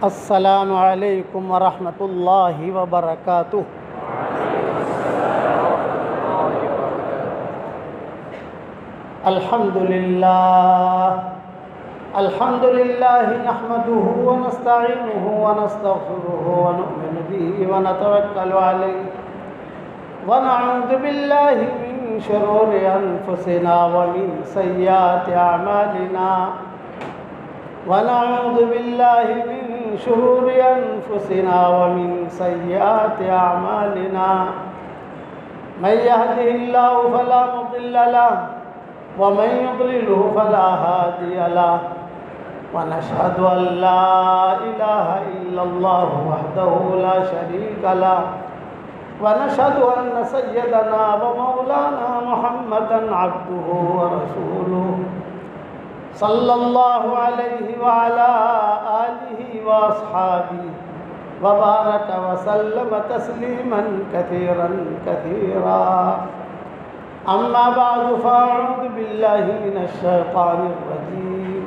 السلام علیکم ورحمۃ اللہ وبرکاتہ۔ الحمد للہ نحمده ونستعینه ونستغفره ونؤمن به ونتوکل علیہ ونعوذ باللہ من شرور انفسنا ومن سیئات اعمالنا ونعوذ باللہ من شرور انفسنا ومن سیئات اعمالنا من يهده الله فلا مضل له ومن يضلله فلا هادي له ونشهد أن لا إله إلا الله وحده لا شريك له ونشهد أن سيدنا ومولانا محمدا عبده ورسوله صلى الله عليه وعلى آله وأصحابه وبارك وسلم تسليما كثيرا كثيرا أما بعد فأعوذ بالله من الشيطان الرجيم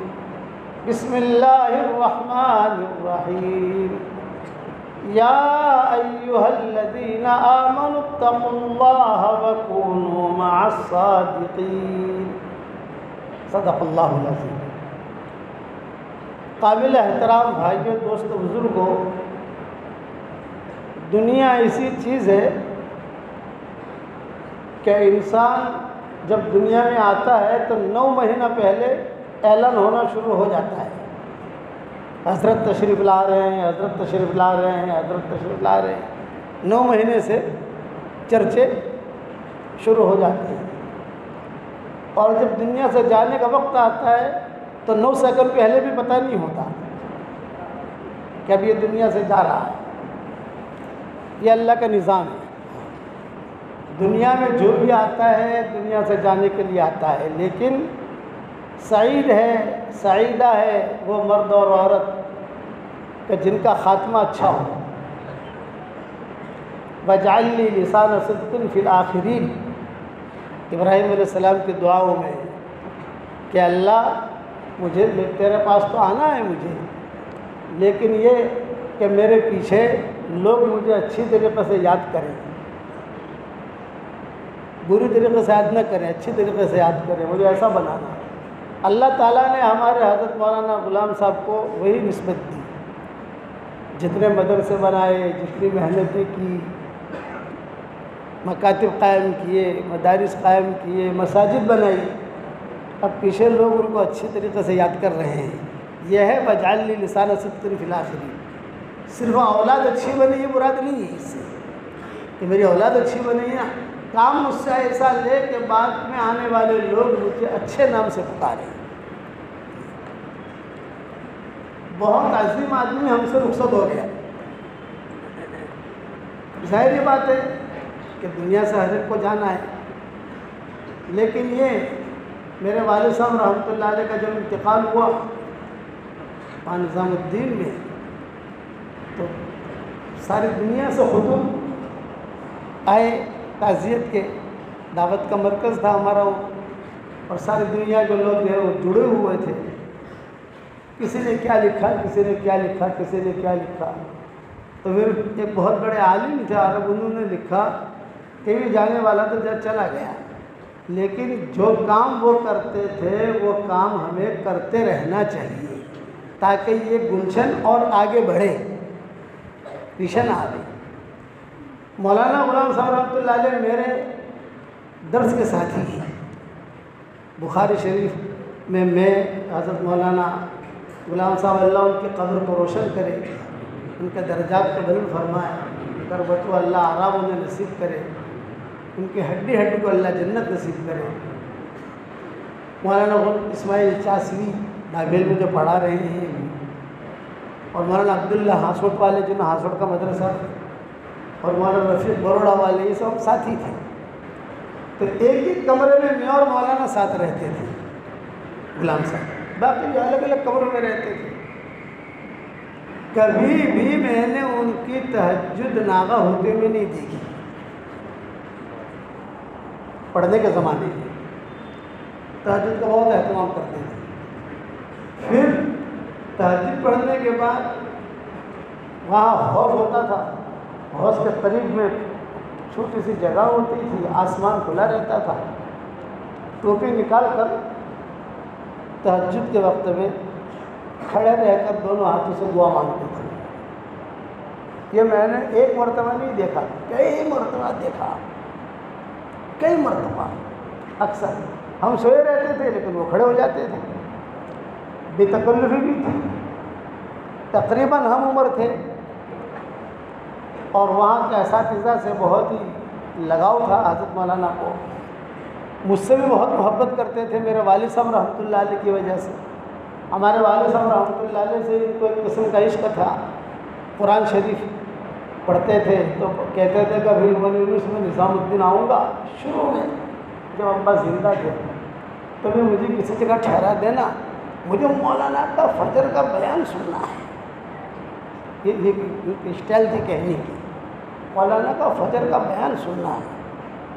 بسم الله الرحمن الرحيم يا أيها الذين آمنوا اتقوا الله وكونوا مع الصادقين صدق اللہ العظیم۔ قابل احترام بھائیوں، دوستوں، بزرگوں، دنیا ایسی چیز ہے کہ انسان جب دنیا میں آتا ہے تو 9 مہینہ پہلے اعلان ہونا شروع ہو جاتا ہے، حضرت تشریف لا رہے ہیں، حضرت تشریف لا رہے ہیں، حضرت تشریف لا رہے ہیں۔ 9 مہینے سے چرچے شروع ہو جاتے ہیں، اور جب دنیا سے جانے کا وقت آتا ہے تو 9 سیکنڈ پہلے بھی پتہ نہیں ہوتا کہ اب یہ دنیا سے جا رہا ہے۔ یہ اللہ کا نظام ہے۔ دنیا میں جو بھی آتا ہے دنیا سے جانے کے لیے آتا ہے، لیکن سعید ہے، سعیدہ ہے وہ مرد اور عورت کہ جن کا خاتمہ اچھا ہو۔ وَاجْعَلْ لِي لِسَانَ صِدْقٍ فِي الْآخِرِينَ، ابراہیم علیہ السلام کی دعاؤں میں کہ اللہ مجھے تیرے پاس تو آنا ہے مجھے، لیکن یہ کہ میرے پیچھے لوگ مجھے اچھی طریقے سے یاد کریں، بری طریقے سے یاد نہ کریں، اچھی طریقے سے یاد کریں، مجھے ایسا بنانا۔ اللہ تعالیٰ نے ہمارے حضرت مولانا غلام صاحب کو وہی نسبت دی، جتنے مدرسے بنائے، جتنی محنتیں کی، مکاتب قائم کیے، مدارس قائم کیے، مساجد بنائی، اب پیچھے لوگ ان کو اچھی طریقے سے یاد کر رہے ہیں۔ یہ ہے وَاجْعَلْ لِي لِسَانَ صِدْقٍ فِي الْآخِرِينَ۔ صرف اولاد اچھی بنی یہ مراد نہیں ہے اس سے کہ میری اولاد اچھی بنی ہے، کام مجھ سے ایسا لے کہ بعد میں آنے والے لوگ مجھے اچھے نام سے پکاریں۔ بہت عظیم آدمی ہم سے رخصت ہو گیا، ظاہر یہ بات ہے کہ دنیا سے ہر ایک کو جانا ہے، لیکن یہ میرے والد صاحب رحمۃ اللہ علیہ کا جب انتقال ہوا نظام الدین میں، تو ساری دنیا سے خطوط آئے تعزیت کے، دعوت کا مرکز تھا ہمارا وہ، اور ساری دنیا کے لوگ جو ہے وہ جڑے ہوئے تھے۔ کسی نے کیا لکھا، کسی نے کیا لکھا، کسی نے کیا لکھا، تو پھر ایک بہت بڑے عالم تھے عرب، انہوں نے لکھا کہ یہ جانے والا تو جب چلا گیا، لیکن جو کام وہ کرتے تھے وہ کام ہمیں کرتے رہنا چاہیے تاکہ یہ گلشن اور آگے بڑھے، پیچھے نہ آئے۔ مولانا غلام صاحب رحمۃ اللہ علیہ میرے درس کے ساتھی ہیں۔ بخاری شریف میں حضرت مولانا غلام صاحب اللہ ان کی قبر کو روشن کرے، ان کے درجات کو بلند فرمائے، قربت و اللہ آرام انہیں نصیب کرے، ان کی ہڈی ہڈی کو اللہ جنت نصیب کرے۔ مولانا اسماعیل چاسوی ناگیل میں جو پڑھا رہے ہیں، اور مولانا عبداللہ ہاسوٹ والے جنہوں ہاسوٹ کا مدرسہ، اور مولانا رفیق بروڑا والے، یہ سب ساتھی تھے۔ تو ایک ہی کمرے میں میں اور مولانا ساتھ رہتے تھے، غلام صاحب، باقی جو الگ الگ کمروں میں رہتے تھے۔ کبھی بھی میں نے ان کی تہجد ناغہ ہوتے ہوئے نہیں دیکھی پڑھنے کے زمانے میں، تہجد کا بہت اہتمام کرتے تھے۔ پھر تہجد پڑھنے کے بعد وہاں حوض ہوتا تھا، حوض کے قریب میں چھوٹی سی جگہ ہوتی تھی، آسمان کھلا رہتا تھا، ٹوپی نکال کر تہجد کے وقت میں کھڑے رہ کر دونوں ہاتھوں سے دعا مانگتے تھے۔ یہ میں نے ایک مرتبہ نہیں دیکھا، کئی مرتبہ دیکھا، کئی مرتبہ۔ اکثر ہم سوئے رہتے تھے لیکن وہ کھڑے ہو جاتے تھے، بے تکلفی بھی تھی، تقریباً ہم عمر تھے، اور وہاں کے اساتذہ سے بہت ہی لگاؤ تھا حضرت مولانا کو، مجھ سے بھی بہت محبت کرتے تھے میرے والد صاحب رحمۃ اللہ علیہ کی وجہ سے۔ ہمارے والد صاحب رحمۃ اللہ علیہ سے ان کو ایک قسم کا عشق تھا، قرآن شریف پڑھتے تھے تو کہتے تھے کہ ابھی میں نظام الدین آؤں گا، شروع میں جب ابا زندہ تھے تو بھی مجھے کسی جگہ ٹھہرا دینا، مجھے مولانا کا فجر کا بیان سننا ہے۔ یہ اسٹائل تھی کہنے کی، مولانا کا فجر کا بیان سننا ہے۔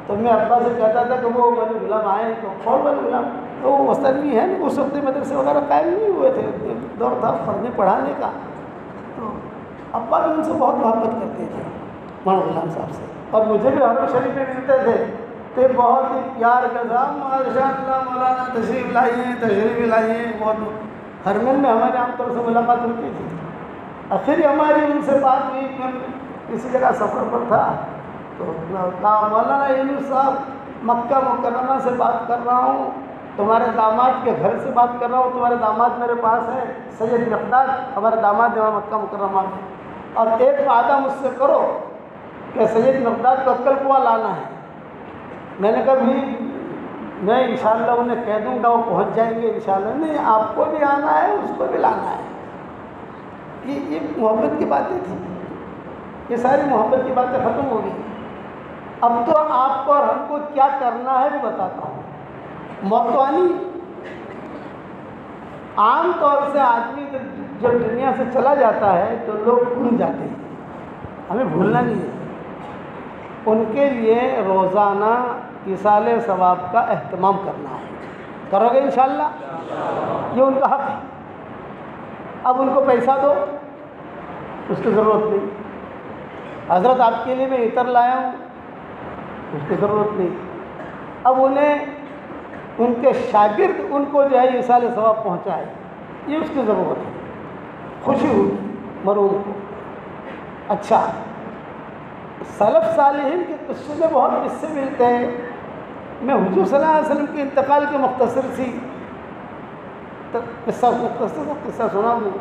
تو میں ابا سے کہتا تھا کہ وہ میرے غلام آئے تو کون والے غلام، تو وہ مستنی ہے نا، اس وقت مدرسے وغیرہ قائم نہیں ہوئے تھے، دور تھا پڑھنے پڑھانے کا، تو ابا بھی ان سے بہت محبت کرتے تھے مولانا غلام صاحب سے، اور مجھے بھی حرم شریف میں ملتے تھے تو بہت ہی پیار کے ساتھ ماشاء اللہ مولانا تشریف لائیے بہت۔ حرمین میں ہمارے عام طور سے ملاقات ہوتی تھی، آخر ہماری ان سے بات ہوئی، کسی جگہ سفر پر تھا تو کہا مولانا یونس صاحب مکہ مکرمہ سے بات کر رہا ہوں، تمہارے داماد کے گھر سے بات کر رہا ہوں، تمہارے داماد میرے پاس ہے سید مقداد، ہمارے داماد یہاں مکہ مکرمہ میں، اور ایک وعدہ مجھ سے کرو کہ سید مقداد کو عقل کنواں لانا ہے۔ میں نے کہا بھی میں انشاءاللہ انہیں کہہ دوں گا، وہ پہنچ جائیں گے انشاءاللہ۔ نہیں، آپ کو بھی آنا ہے، اس کو بھی لانا ہے۔ یہ محبت کی باتیں تھیں، یہ ساری محبت کی باتیں ختم ہو گئی۔ اب تو آپ کو اور ہم کو کیا کرنا ہے وہ بتاتا ہوں۔ موتوانی عام طور سے آدمی جب دنیا سے چلا جاتا ہے تو لوگ بھول جاتے ہیں، ہمیں بھولنا نہیں ہے۔ ان کے لیے روزانہ ایصال ثواب کا اہتمام کرنا ہے، کرو گے انشاءاللہ؟ یہ ان کا حق ہے۔ اب ان کو پیسہ دو، اس کی ضرورت نہیں۔ حضرت آپ کے لیے میں عطر لایا ہوں، اس کی ضرورت نہیں۔ اب انہیں ان کے شاگرد ان کو جو ہے ایصال ثواب پہنچائے، یہ اس کی ضرورت ہے، خوشی ہوئی مرحوم کو۔ اچھا، سلف صالحین کے قصے میں بہت قصے ملتے ہیں۔ میں حضور صلی اللہ علیہ وسلم کے انتقال کے مختصر قصہ سنا دوں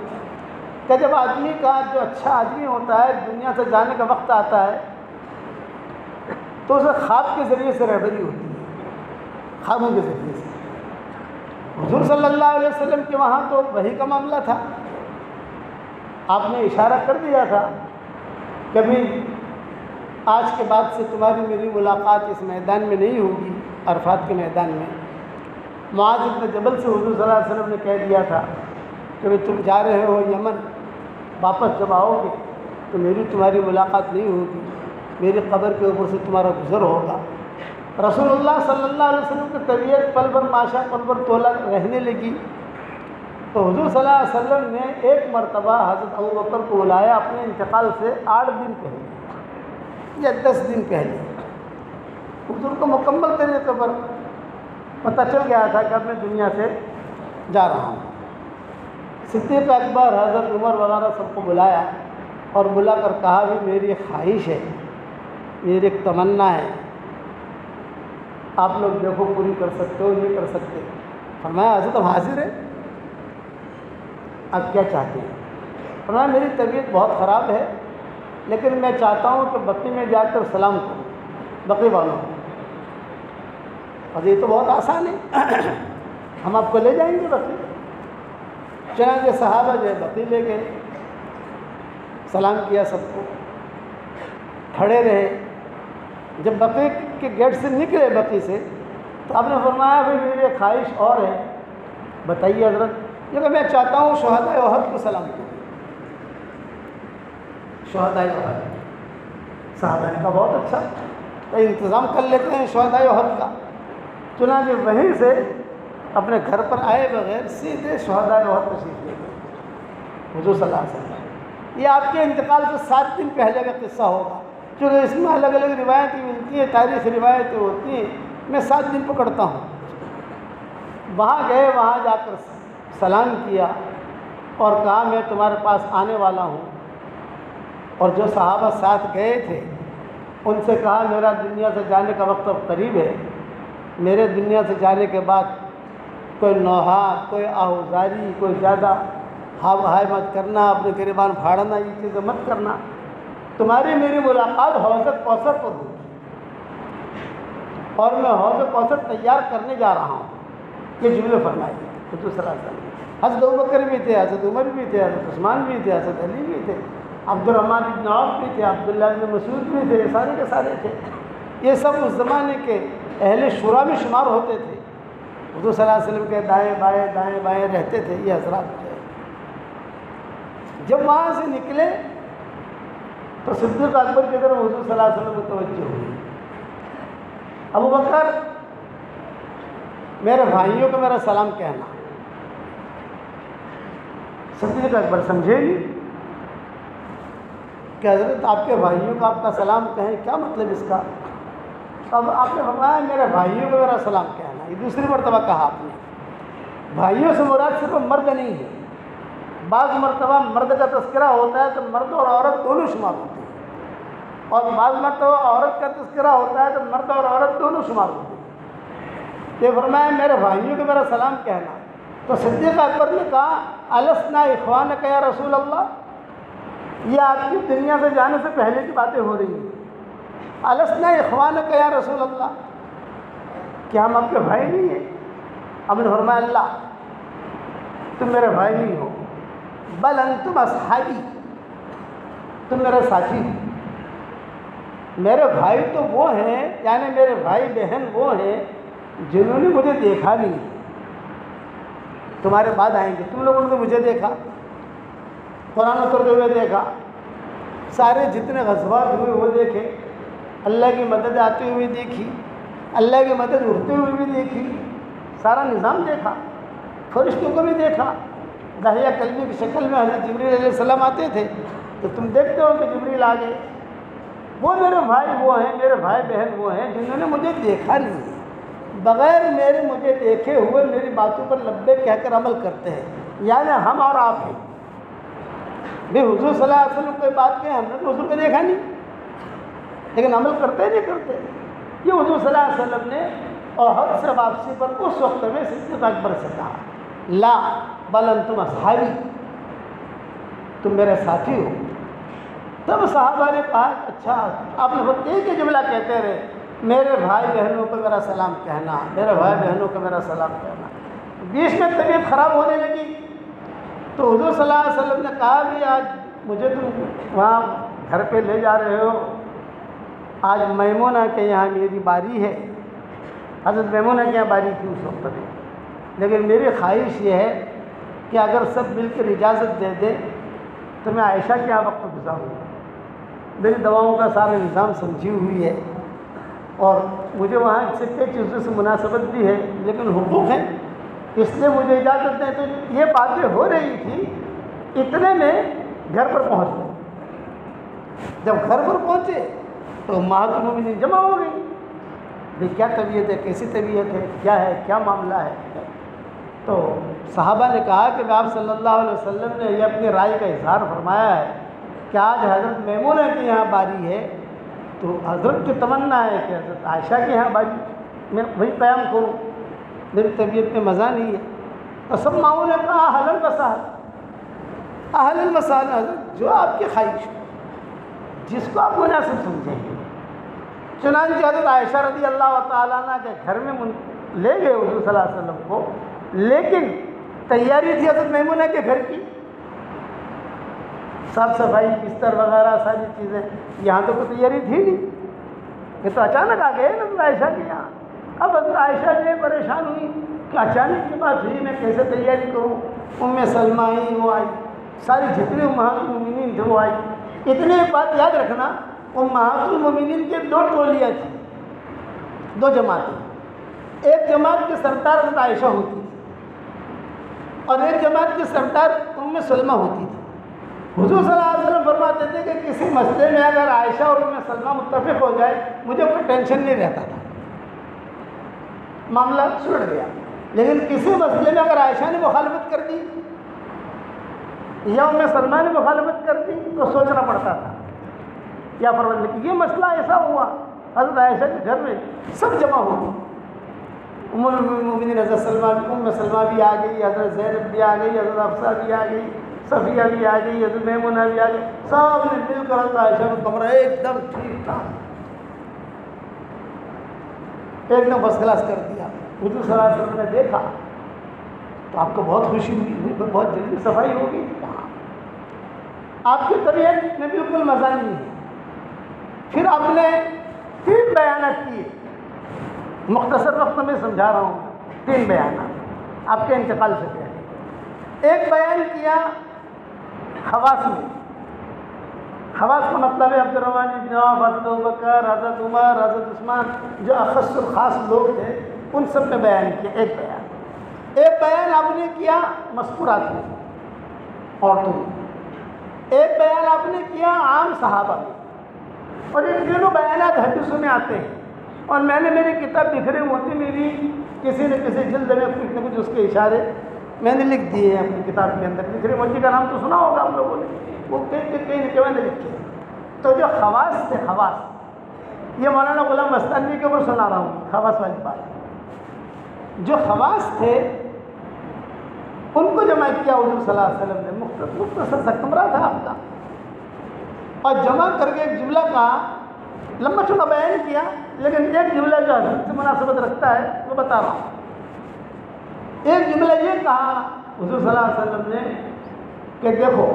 کہ جب آدمی کا جو اچھا آدمی ہوتا ہے دنیا سے جانے کا وقت آتا ہے تو اسے خواب کے ذریعے سے رہبری ہوتی ہے، خوابوں کے ذریعے سے۔ حضور صلی اللہ علیہ وسلم کے وہاں تو وحی کا معاملہ تھا، آپ نے اشارہ کر دیا تھا کبھی آج کے بعد سے تمہاری میری ملاقات اس میدان میں نہیں ہوگی، عرفات کے میدان میں۔ معاذ بن جبل سے حضور صلی اللہ علیہ وسلم نے کہہ دیا تھا کہ تم جا رہے ہو یمن، واپس جب آؤ گے تو میری تمہاری ملاقات نہیں ہوگی، میری قبر کے اوپر سے تمہارا گزر ہوگا۔ رسول اللہ صلی اللہ علیہ وسلم کی طبیعت پل بھر ماشا پل بھر تولا رہنے لگی، تو حضور صلی اللہ علیہ وسلم نے ایک مرتبہ حضرت ابوبکر کو بلایا اپنے انتقال سے 8 دن پہلے یا 10 دن پہلے۔ حضور کو مکمل طریقے پر پتہ چل گیا تھا کہ اب میں دنیا سے جا رہا ہوں۔ صدیق اکبر، حضرت عمر وغیرہ سب کو بلایا اور بلا کر کہا بھی میری ایک خواہش ہے، میری ایک تمنا ہے، آپ لوگ دیکھو پوری کر سکتے ہو نہیں کر سکتے۔ فرمایا حضرت ہم حاضر ہیں، آپ کیا چاہتے ہیں؟ فرمایا میری طبیعت بہت خراب ہے لیکن میں چاہتا ہوں کہ بقی میں جا کر سلام کروں بقی والوں کو۔ اور یہ تو بہت آسان ہے، ہم آپ کو لے جائیں گے بقی۔ چنانچہ صحابہ جو ہے بقی لے گئے، سلام کیا سب کو، کھڑے رہے۔ جب بقی کے گیٹ سے نکلے بقی سے تو آپ نے فرمایا بھائی میری ایک خواہش اور ہے، بتائیے حضرت۔ یہ کہ میں چاہتا ہوں شہدائے احد کو سلام کروں۔ شہدائے احد، صحابہ نے کہا بہت اچھا، تو انتظام کر لیتے ہیں شہدائے احد کا۔ چنانچہ وہیں سے اپنے گھر پر آئے بغیر سیدھے شہدائے احد تشریف لے گئے حضور صلی اللہ علیہ وسلم۔ یہ آپ کے انتقال سے 7 دن پہلے کا قصہ ہوگا، چونکہ اس میں الگ الگ روایتیں ملتی ہیں، تاریخی روایتیں ہوتی ہیں، میں 7 دن پکڑتا ہوں۔ وہاں گئے، وہاں جا کر سلام کیا اور کہا میں تمہارے پاس آنے والا ہوں، اور جو صحابہ ساتھ گئے تھے ان سے کہا میرا دنیا سے جانے کا وقت اب قریب ہے، میرے دنیا سے جانے کے بعد کوئی نوحہ، کوئی آہوزاری، کوئی زیادہ ہاو ہائی مت کرنا، اپنے گریبان پھاڑنا، یہ چیزیں مت کرنا، تمہاری میری ملاقات حوض کوثر پر ہوگی، اور میں حوض کوثر تیار کرنے جا رہا ہوں۔ یہ جملے فرمائے حضور صلی اللہ علیہ وسلم۔ حضرت ابوبکر بھی تھے، حضرت عمر بھی تھے، حضرت عثمان بھی تھے، حضرت علی بھی تھے، عبد الرحمن بن عوف بھی تھے، عبداللہ بن مسعود بھی تھے، سارے کے سارے تھے۔ یہ سب اس زمانے کے اہل شورا میں شمار ہوتے تھے، حضور صلی اللہ علیہ وسلم کے دائیں بائیں رہتے تھے یہ حضرات جو ہے۔ جب وہاں سے نکلے تو صدیق اکبر کی طرف حضور صلی اللہ علیہ وسلم متوجہ ہوئی۔ ابوبکر میرے بھائیوں کو میرا سلام کہنا۔ صدیق اکبر سمجھے نہیں کہ حضرت آپ کے بھائیوں کو آپ کا سلام کہیں، کیا مطلب اس کا؟ اب آپ نے فرمایا میرے بھائیوں کو میرا سلام کہنا، یہ دوسری مرتبہ کہا آپ نے۔ بھائیوں سے مراد صرف مرد نہیں ہے، بعض مرتبہ مرد کا تذکرہ ہوتا ہے تو مرد اور عورت دونوں شمار ہوتے ہیں، اور بعض مرتبہ عورت کا تذکرہ ہوتا ہے تو مرد اور عورت دونوں شمار ہوتے ہیں۔ یہ فرمایا میرے بھائیوں کو میرا سلام کہنا، تو صدیق اکبر نے کہا السنا اخوانک یا رسول اللہ، یہ آپ کی دنیا سے جانے سے پہلے کی باتیں ہو رہی ہیں۔ السنا اخوانک یا رسول اللہ، کیا ہم آپ کے بھائی نہیں ہیں؟ اب نے فرمایا اللہ، تم میرے بھائی نہیں ہو، بل انتم اصحابی، تم میرے ساتھی ہو۔ میرے بھائی تو وہ ہیں، یعنی میرے بھائی بہن وہ ہیں جنہوں نے مجھے دیکھا نہیں، تمہارے بعد آئیں گے، تم لوگوں نے تو مجھے دیکھا، قرآن اترتے ہوئے دیکھا، سارے جتنے غزوات ہوئے وہ دیکھے، اللہ کی مدد آتی ہوئی دیکھی، اللہ کی مدد اٹھتے ہوئے بھی دیکھی، سارا نظام دیکھا، فرشتوں کو بھی دیکھا، داہیہ کلبی کی شکل میں حضرت جبریل علیہ السلام آتے تھے تو تم دیکھتے ہو کہ جبریل آ گئے۔ وہ میرے بھائی وہ ہیں، میرے بھائی بہن وہ ہیں جنہوں نے مجھے دیکھا نہیں، بغیر میرے مجھے دیکھے ہوئے میری باتوں پر لبیک کہہ کر عمل کرتے ہیں، یعنی ہم اور آپ ہیں۔ بھئی حضور صلی اللہ علیہ وسلم کوئی بات کہیں، ہم نے تو حضور کو دیکھا نہیں، لیکن عمل کرتے نہیں کرتے۔ یہ حضور صلی اللہ علیہ وسلم نے احد سے واپسی پر اس وقت میں صدیق اکبر سے کہا لا بل انتم اصحابی، تم میرے ساتھی ہو۔ تب صحابہ نے کہا اچھا، آپ نے بہت ایک ہی جملہ کہتے رہے، میرے بھائی بہنوں کو میرا سلام کہنا، میرے بھائی بہنوں کو میرا سلام کہنا۔ بیچ میں طبیعت خراب ہونے لگی تو حضور صلی اللہ علیہ وسلم نے کہا کہ آج مجھے تم وہاں گھر پہ لے جا رہے ہو، آج میمونہ کے یہاں میری باری ہے۔ حضرت میمونہ کے یہاں باری تھی اس وقت میں، لیکن میری خواہش یہ ہے کہ اگر سب مل کر اجازت دے دیں تو میں عائشہ کے یہاں وقت گزاروں۔ میری دواؤں کا سارا نظام سمجھی ہوئی ہے اور مجھے وہاں سے کئی چیزوں سے مناسبت بھی ہے، لیکن حقوق ہیں، اس لیے مجھے اجازت دیں۔ تو یہ باتیں ہو رہی تھی، اتنے میں گھر پر پہنچ گئے۔ جب گھر پر پہنچے تو امہات المومنین جمع ہو گئی، بھئی کیا طبیعت ہے، کیسی طبیعت ہے، کیا معاملہ ہے۔ تو صحابہ نے کہا کہ آپ صلی اللہ علیہ وسلم نے یہ اپنی رائے کا اظہار فرمایا ہے کہ آج حضرت میمونہ کے یہاں باری ہے، تو حضرت کی تمنا ہے کہ حضرت عائشہ کے یہاں باری میں وہی قیام کروں، میری طبیعت میں مزہ نہیں ہے۔ تو سب ماؤں نے کہا اہلاً و سہلاً، حضرت جو آپ کی خواہش ہو، جس کو آپ مناسب سمجھیں گے۔ چنانچہ حضرت عائشہ رضی اللہ تعالیٰ عنہ کے گھر میں لے گئے حضور صلی اللہ علیہ وسلم کو، لیکن تیاری تھی حضرت میمونہ کے گھر کی، صاف صفائی، بستر وغیرہ ساری چیزیں، یہاں تو کوئی تیاری تھی نہیں، یہ تو اچانک آ گئے حضرت عائشہ کے یہاں۔ اب حضرت عائشہ جو پریشان ہوئی کہ اچانک کی بات ہوئی، میں کیسے تیاری کروں۔ ام سلمہ آئی، وہ آئی، ساری جتنے امہات المومنین تھے وہ آئی۔ اتنے بات یاد رکھنا، امہات المومنین کے 2 ٹولیاں تھیں، 2 جماعتیں۔ ایک جماعت کی سردار حضرت عائشہ ہوتی تھی اور ایک جماعت کی سردار ام سلمہ ہوتی تھی۔ حضور صلی اللہ علیہ وسلم فرماتے تھے کہ کسی مسئلے میں اگر عائشہ اور ام سلمہ متفق ہو جائے مجھے کوئی ٹینشن نہیں رہتا تھا، معاملہ سلٹ گیا. لیکن کسی مسئلے میں اگر عائشہ نے مخالفت کر دی یا ام سلمہ نے مخالفت کر دی تو سوچنا پڑتا تھا کیا فرماتے کہ یہ مسئلہ ایسا ہوا. حضرت عائشہ کے گھر میں سب جمع ہو گئی، ام المؤمنین حضرت ام سلمہ بھی آ گئی، حضرت زینب بھی آ گئی، حضرت حفصہ بھی آ گئی، صفیہ بھی آ گئی، حضرت میمونہ بھی آ گئی. سب نے مل کر حضرت عائشہ کا کمرہ ایک دم ٹھیک ٹھاک ایک دم فرسٹ کلاس کر دیا. حضور صلی اللہ علیہ وسلم نے دیکھا تو آپ کو بہت خوشی ہوئی، بہت جلدی صفائی ہوگی. آپ کی طبیعت میں بالکل مزہ نہیں ہے. پھر آپ نے 3 بیانات کیے، مختصر وقت میں سمجھا رہا ہوں. 3 بیانات آپ کے انتقال سے پہلے. ایک بیان کیا خواص میں. خواص کا مطلب ہے عبد الرحمن بن عوف، حضرت ابوبکر، حضرت عمر، حضرت عثمان، جو اخص الخاص لوگ تھے ان سب میں بیان کیا. ایک بیان آپ نے کیا مذکورات میں، عورتوں میں. ایک بیان آپ نے کیا عام صحابہ میں. اور ان تینوں بیانات حدیثوں میں آتے ہیں. اور میں نے میری کتاب بکھرے موتی میں بھی کسی نہ کسی جلد میں کچھ نہ کچھ اس کے اشارے میں نے لکھ دیے ہیں اپنی کتاب کے اندر. بکھرے موتی کا نام تو سنا ہوگا آپ لوگوں نے، وہ کہیں نے لکھے. تو جو خواص تھے، خواص، یہ مولانا غلام مستانوی کے اوپر سنا رہا ہوں خواص والی بات. جو خواص تھے ان کو جمع کیا حضور صلی اللہ علیہ وسلم نے. مختصر سا کمرہ تھا آپ کا، اور جمع کر کے ایک جملہ کا لمبا چوڑا بیان کیا. لیکن ایک جملہ جو حضرت سے مناسبت رکھتا ہے وہ بتا رہا ہوں. ایک جملہ یہ کہا حضور صلی اللہ علیہ وسلم نے کہ دیکھو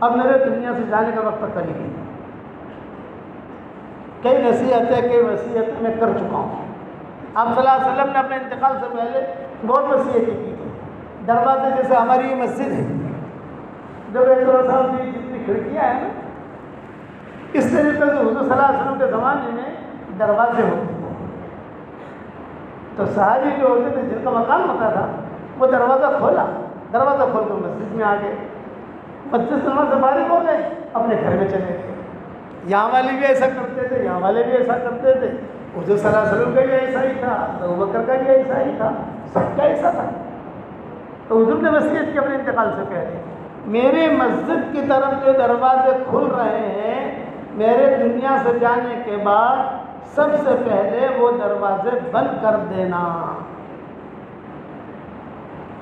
اب میرے دنیا سے جانے کا وقت قریب ہے. کئی نصیحتیں کئی وصیتیں میں کر چکا ہوں. آپ صلی اللہ علیہ وسلم نے اپنے انتقال سے پہلے بہت وصیتیں کی تھی. دروازے جیسے ہماری یہ مسجد ہے، جو ایک صاحب کی جتنی کھڑکیاں ہیں نا، اس طریقے سے حضور صلی اللہ علیہ وسلم کے زمانے میں دروازے ہوتے تھے. تو صحابی جو ہوتے تھے جن کا مکان ہوتا تھا وہ دروازہ کھولا، دروازہ کھول کر مسجد میں آ گئے. مسجد سے فارغ ہو گئے، اپنے گھر میں چلے گئے. یہاں والے بھی ایسا کرتے تھے، یہاں والے بھی ایسا کرتے تھے. حضور صلی اللہ علیہ وسلم کا بھی ایسا ہی تھا، ابوبکر کا بھی ایسا ہی تھا، سب کا ایسا تھا. تو حضور نے وصیت کی اپنے انتقال سے پہلے، میرے مسجد کی طرف جو دروازے کھل رہے ہیں میرے دنیا سے جانے کے بعد سب سے پہلے وہ دروازے بند کر دینا.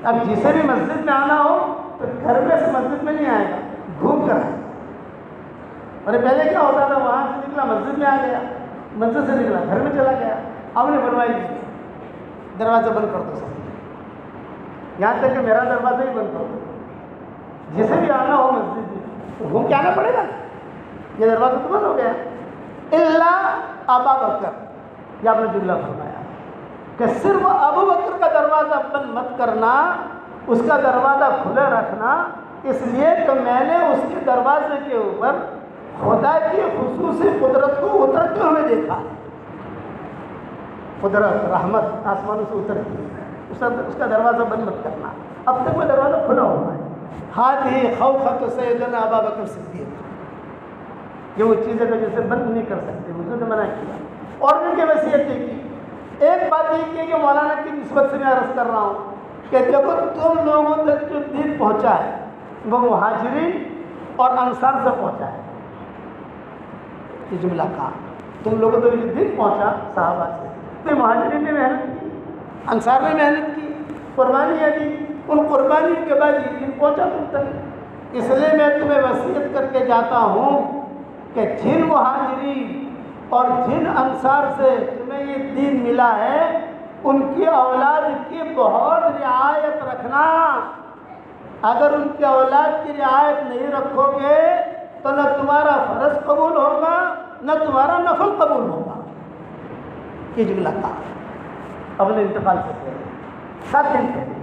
اب جسے بھی مسجد میں آنا ہو تو گھر میں سے مسجد میں نہیں آئے گا، گھوم کر آئے گا. اور پہلے کیا ہوتا تھا، وہاں سے نکلا مسجد میں آ گیا، مسجد سے نکلا گھر میں چلا گیا. اب نے فرمائی دروازہ بند کر دو سب، یہاں تک کہ میرا دروازہ ہی بند کر دو. جسے بھی آنا ہو مسجد میں تو گھوم کے آنا پڑے گا. یہ دروازہ تو بند ہو گیا. اللہ ابا بکر، یہ آپ نے جملہ فرمایا کہ صرف ابو بکر کا دروازہ بند مت کرنا، اس کا دروازہ کھلا رکھنا، اس لیے کہ میں نے اس کے دروازے کے اوپر خدا کی خصوصی قدرت کو اترتے ہوئے دیکھا. قدرت رحمت آسمانوں سے اترتی ہے، اس کا دروازہ بند مت کرنا. اب تک وہ دروازہ کھلا ہوا ہے. ہاتھ ہی خوفت سیدنا ابا بکر صدیق، یہ وہ چیزیں جو جسے بند نہیں کر سکتے، حضور نے منع کیا. اور بھی کہ وصیتیں کی. ایک بات یہ کی کہ مولانا کی نسبت سے میں عرض کر رہا ہوں کہ دیکھو تم لوگوں تک جو دین پہنچا ہے وہ مہاجرین اور انصار سے پہنچا ہے. یہ جملہ کہا تم لوگوں تک جو دین پہنچا صحابہ سے، تو مہاجرین نے محنت کی، انصار نے محنت کی، قربانیاں دی. ان قربانیوں کے بعد یہ دین پہنچا تم تک. اس لیے میں تمہیں وصیت کر کے جاتا ہوں کہ جن مہاجرین اور جن انصار سے تمہیں یہ دین ملا ہے ان کی اولاد کی بہت رعایت رکھنا. اگر ان کی اولاد کی رعایت نہیں رکھو گے تو نہ تمہارا فرض قبول ہوگا نہ تمہارا نفل قبول ہوگا. یہ جملہ تھا اپنے انتقال سے پہلے 7 دن پہلے.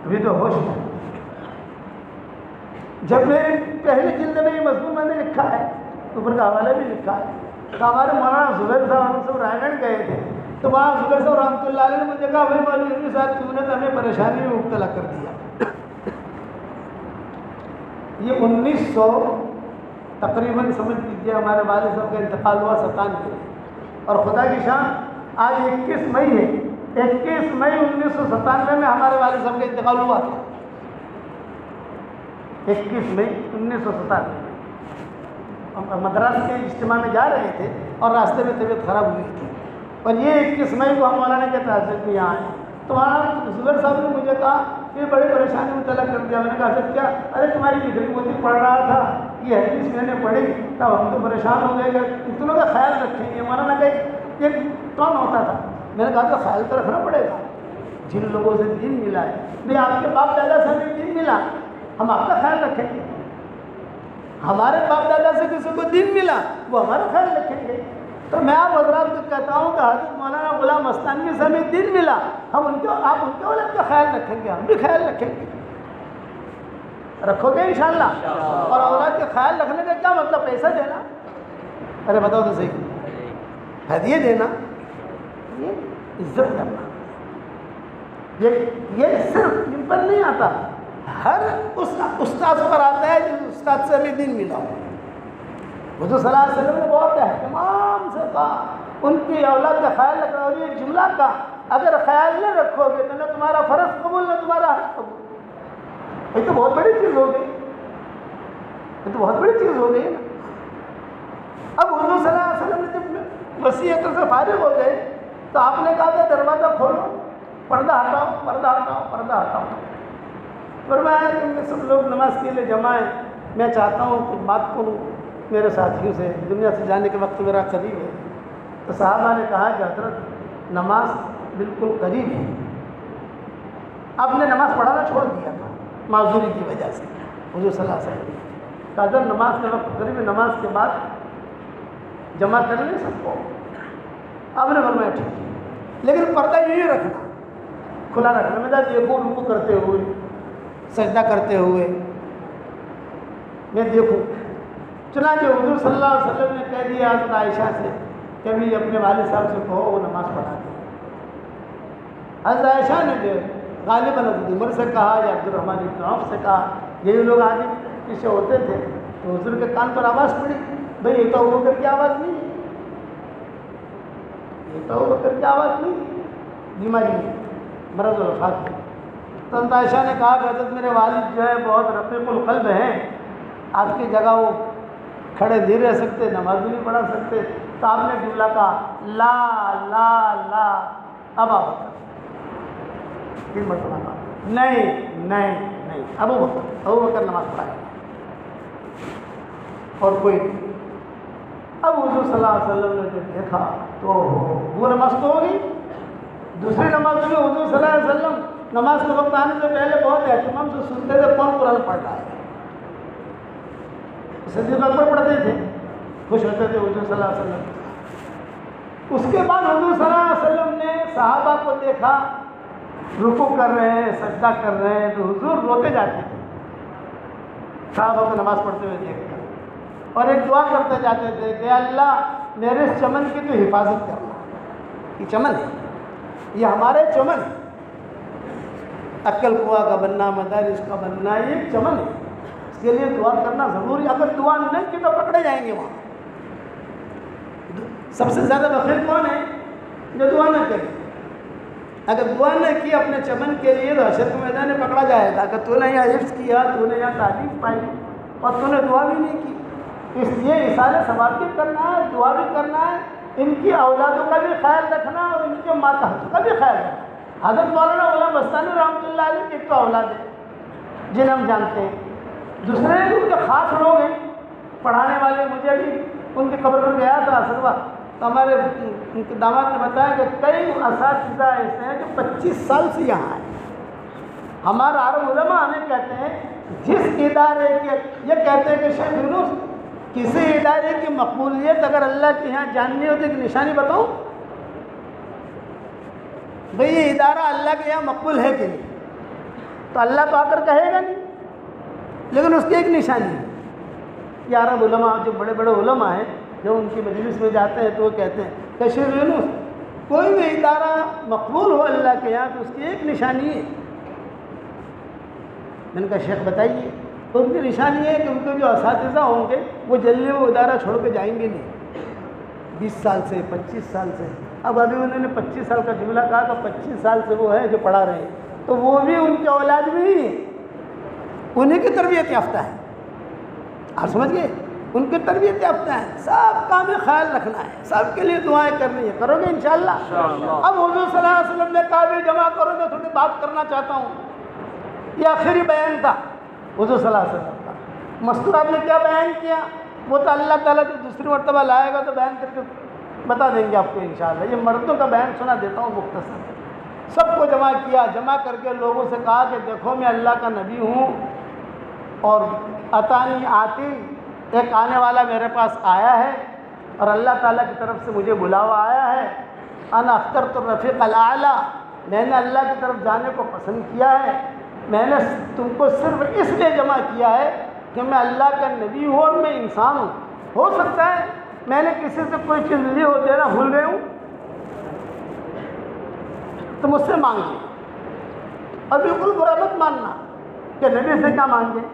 ابھی تو ہوش ہے. جب میری پہلی جلد میں یہ مضمون میں نے لکھا ہے، اوپر کا حوالہ بھی لکھا ہے، تو ہمارے مولانا زبیر صاحب ہم سب رائے گنج گئے تھے. تو وہاں زبیر صاحب رحمۃ اللہ علیہ نے مجھے کہا بھائی مولوی صاحب تم نے تو ہمیں پریشانی میں مبتلا کر دیا. یہ 1900 تقریباً سمجھ لیجیے ہمارے والد صاحب کا انتقال ہوا 97 میں، اور خدا کی شان آج 21 مئی ہے، 21 مئی 1997 میں ہمارے والد صاحب کا انتقال ہوا تھا، 21 مئی 1997 میں مدراس کے اجتماع میں جا رہے تھے اور راستے میں طبیعت خراب ہوئی تھی، اور یہ 21 مئی کو ہم مولانا کے تعزیت میں یہاں آئے تو وہاں زبیر صاحب نے مجھے کہا کہ بڑی پریشانی مطلع کر دیا۔ میں نے کہا حضرت کیا؟ ارے تمہاری لکھنی پوتھی پڑھ رہا تھا، یہ حدیث میں نے پڑھی، تب ہم تو پریشان ہو گئے کہ اتنوں کا خیال رکھیں گے، مولانا کا ایک ٹون ہوتا تھا۔ میں نے کہا تو خیال تو رکھنا پڑے گا، جن لوگوں سے دین ملا ہے، نہیں آپ کے باپ دادا سے ہمیں دین ملا، ہم آپ کا خیال رکھیں گے، ہمارے باپ دادا سے کسی کو دین ملا وہ ہمارا خیال رکھیں گے۔ تو میں آپ حضرات کو کہتا ہوں کہ حضرت مولانا غلام مستانوی سے ہمیں دین ملا، ہم آپ ان کے اولاد کا خیال رکھیں گے، ہم بھی خیال رکھیں گے، رکھو گے انشاءاللہ۔ اور اولاد کے خیال رکھنے کا کیا مطلب؟ پیسہ دینا؟ ارے بتاؤ تو صحیح، ہدیے دینا، یہ عزت کرنا، یہ صرف ان پر نہیں آتا، ہر اس استاد پر آتا ہے جس استاد سے ہمیں دین ملا ہو۔ حضور صلی اللہ علیہ وسلم نے بہت اہتمام سے کہا ان کی اولاد کا خیال رکھنا، اور یہ جملہ کا اگر خیال نہ رکھو گے تو نہ تمہارا فرض قبول نہ تمہارا حج قبول۔ یہ تو بہت بڑی چیز ہو گئی، یہ تو بہت بڑی چیز ہو گئی نا۔ اب حضور صلی اللہ علیہ وسلم نے جب وصیت سے فارغ ہو گئے تو آپ نے کہا کہ دروازہ کھولو، پردہ ہٹاؤ، پردہ ہٹاؤ، پردہ ہٹاؤ۔ فرمایا کہ سب لوگ نماز کے لیے جمع ہیں، میں چاہتا ہوں کہ بات کروں میرے ساتھیوں سے، دنیا سے جانے کے وقت میرا قریب ہے۔ تو صحابہ نے کہا کہ حضرت نماز بالکل قریب ہے، آپ نے نماز پڑھانا چھوڑ دیا تھا معذوری کی وجہ سے۔ حضور صلی اللہ علیہ وسلم کہ حضرت نماز کے وقت قریب ہے، نماز کے بعد جمع کر لیں سب کو۔ آپ نے فرمایا ٹھیک ہے، لیکن پردہ یہی رکھنا، کھلا رکھنا، میں دیکھوں رکوع کرتے ہوئے، سجدہ کرتے ہوئے میں دیکھوں۔ چنانچہ حضور صلی اللہ علیہ وسلم نے کہہ دیا حضرت عائشہ سے کہ ابھی اپنے والد صاحب سے کہو وہ نماز پڑھا دیں۔ حضرت عائشہ نے جو غالباً حضرت عمر سے کہا یا عبد الرحمن بن عوف سے کہا، یہی لوگ آگے پیچھے ہوتے تھے، تو حضور کے کان پر آواز پڑی، بھئی یہ تو ابو بکر کی آواز نہیں ہے، یہ تو ابو بکر کی آواز نہیں ہے، بیماری میں، مرض الوفات میں۔ تو حضرت عائشہ نے کہا کہ حضرت میرے والد جو ہے بہت رقیق القلب ہیں، آپ کی جگہ وہ کھڑے نہیں رہ سکتے، نماز بھی نہیں پڑھا سکتے، تو آپ نے جملہ کہا لا لا لا ابا بکر، 3 مرتبہ کہا نہیں نہیں نہیں ابو بکر نماز پڑھائے، اور کوئی نہیں۔ اب حضور صلی اللہ علیہ وسلم نے جب دیکھا تو وہ نماز تو ہوگی، دوسری نماز میں حضور صلی اللہ علیہ وسلم نماز کے وقت آنے سے پہلے بہت اہتمام سے سنتے تھے کون قرآن پڑھ رہا ہے، صدیق اکبر پڑھتے تھے، خوش ہوتے تھے حضور صلی اللہ علیہ وسلم۔ اس کے بعد حضور صلی اللہ علیہ وسلم نے صحابہ کو دیکھا رکوع کر رہے ہیں، سجدہ کر رہے ہیں، تو حضور روتے جاتے تھے صحابہ کو نماز پڑھتے ہوئے دیکھ کر، اور ایک دعا کرتے جاتے تھے کہ اللہ میرے اس چمن کی تو حفاظت کرنا، یہ چمن ہے، یہ ہمارے چمن ہے، عقل کنواں کا بننا، مدارس کا بننا، یہ ایک چمن ہے، اس کے لیے دعا کرنا ضروری، اگر دعا نہیں کی تو پکڑے جائیں گے وہاں۔ سب سے زیادہ بخیل کون ہے؟ جو دعا نہ کرے، اگر دعا نہ کی اپنے چمن کے لیے تو حشر کے میدان میں پکڑا جائے گا کہ تو نے یہاں حفظ کیا، تو نے یہاں تعلیم پائی اور تو نے دعا بھی نہیں کی۔ اس لیے اصالہ ثواب بھی کرنا ہے، دعا بھی کرنا ہے، ان کی اولادوں کا بھی خیال رکھنا اور ان کے ماتحت کا بھی خیال رکھنا۔ حضرت مولانا غلام مستانوی رحمۃ اللہ علیہ کی ایک تو اولاد ہے جنہیں ہم جانتے ہیں، دوسرے ان کے خاص لوگ ہیں پڑھانے والے۔ مجھے بھی ان کی قبر پر گیا تھا اسروا، تو ہمارے ان کے داماد نے بتایا کہ کئی اساتذہ ایسے ہیں جو 25 سال سے یہاں ہیں۔ ہمارا عرب علماء ہمیں کہتے ہیں جس ادارے کے، یہ کہتے ہیں کہ شیخ یونس کسی ادارے کی مقبولیت اگر اللہ کے یہاں جاننی ہو تو ایک نشانی بتاؤ، بھئی یہ ادارہ اللہ کے یہاں مقبول ہے کہ نہیں، تو اللہ تو آ کر کہے گا نہیں، لیکن اس کی ایک نشانی ہے۔ یہ عرب علماء جو بڑے بڑے علماء ہیں جو ان کی مجلس میں جاتے ہیں تو وہ کہتے ہیں کہ شیخ یونس کوئی بھی ادارہ مقبول ہو اللہ کے یہاں تو اس کی ایک نشانی ہے۔ میں نے کہا شیخ بتائیے، تو ان کی نشانی یہ ہے کہ ان کے جو اساتذہ ہوں گے وہ جلدی وہ ادارہ چھوڑ کے جائیں گے نہیں، 20 سال سے 25 سال سے. اب ابھی انہوں نے 25 سال کا جملہ کہا تو 25 سال سے وہ ہے جو پڑھا رہے ہیں، تو وہ بھی ان کے اولاد بھی نہیں ہے، انہیں کی تربیت یافتہ ہے. آپ سمجھ گئے؟ ان کی تربیت یافتہ ہے. سب کا میں خیال رکھنا ہے، سب کے لیے دعائیں کرنی ہے. کرو گے انشاءاللہ؟ اب حضور صلی اللہ علیہ وسلم نے کہا بھی جمع کرو، میں تھوڑی بات کرنا چاہتا ہوں. یہ آخری بیان تھا حضور صلی اللہ علیہ وسلم کا. مستور آپ نے کیا بیان کیا وہ تو اللہ تعالیٰ جو دوسری مرتبہ لائے گا تو بیان کر کے بتا دیں گے آپ کو انشاءاللہ. یہ مردوں کا بیان سنا دیتا ہوں مختصر. سب کو جمع کیا، جمع کر کے لوگوں سے کہا کہ دیکھو میں اللہ کا نبی ہوں اور اتانی آتی، ایک آنے والا میرے پاس آیا ہے اور اللہ تعالیٰ کی طرف سے مجھے بلاوا آیا ہے. انا اخترت الرفیق الاعلیٰ، میں نے اللہ کی طرف جانے کو پسند کیا ہے. میں نے تم کو صرف اس لیے جمع کیا ہے کہ میں اللہ کا نبی ہوں اور میں انسان ہوں. ہو سکتا ہے میں نے کسی سے کوئی چیز لی ہو، دینا بھول گئے ہوں تو مجھ سے مانگ لیں. اور بالکل برا مت ماننا کہ نبی سے کیا مانگے،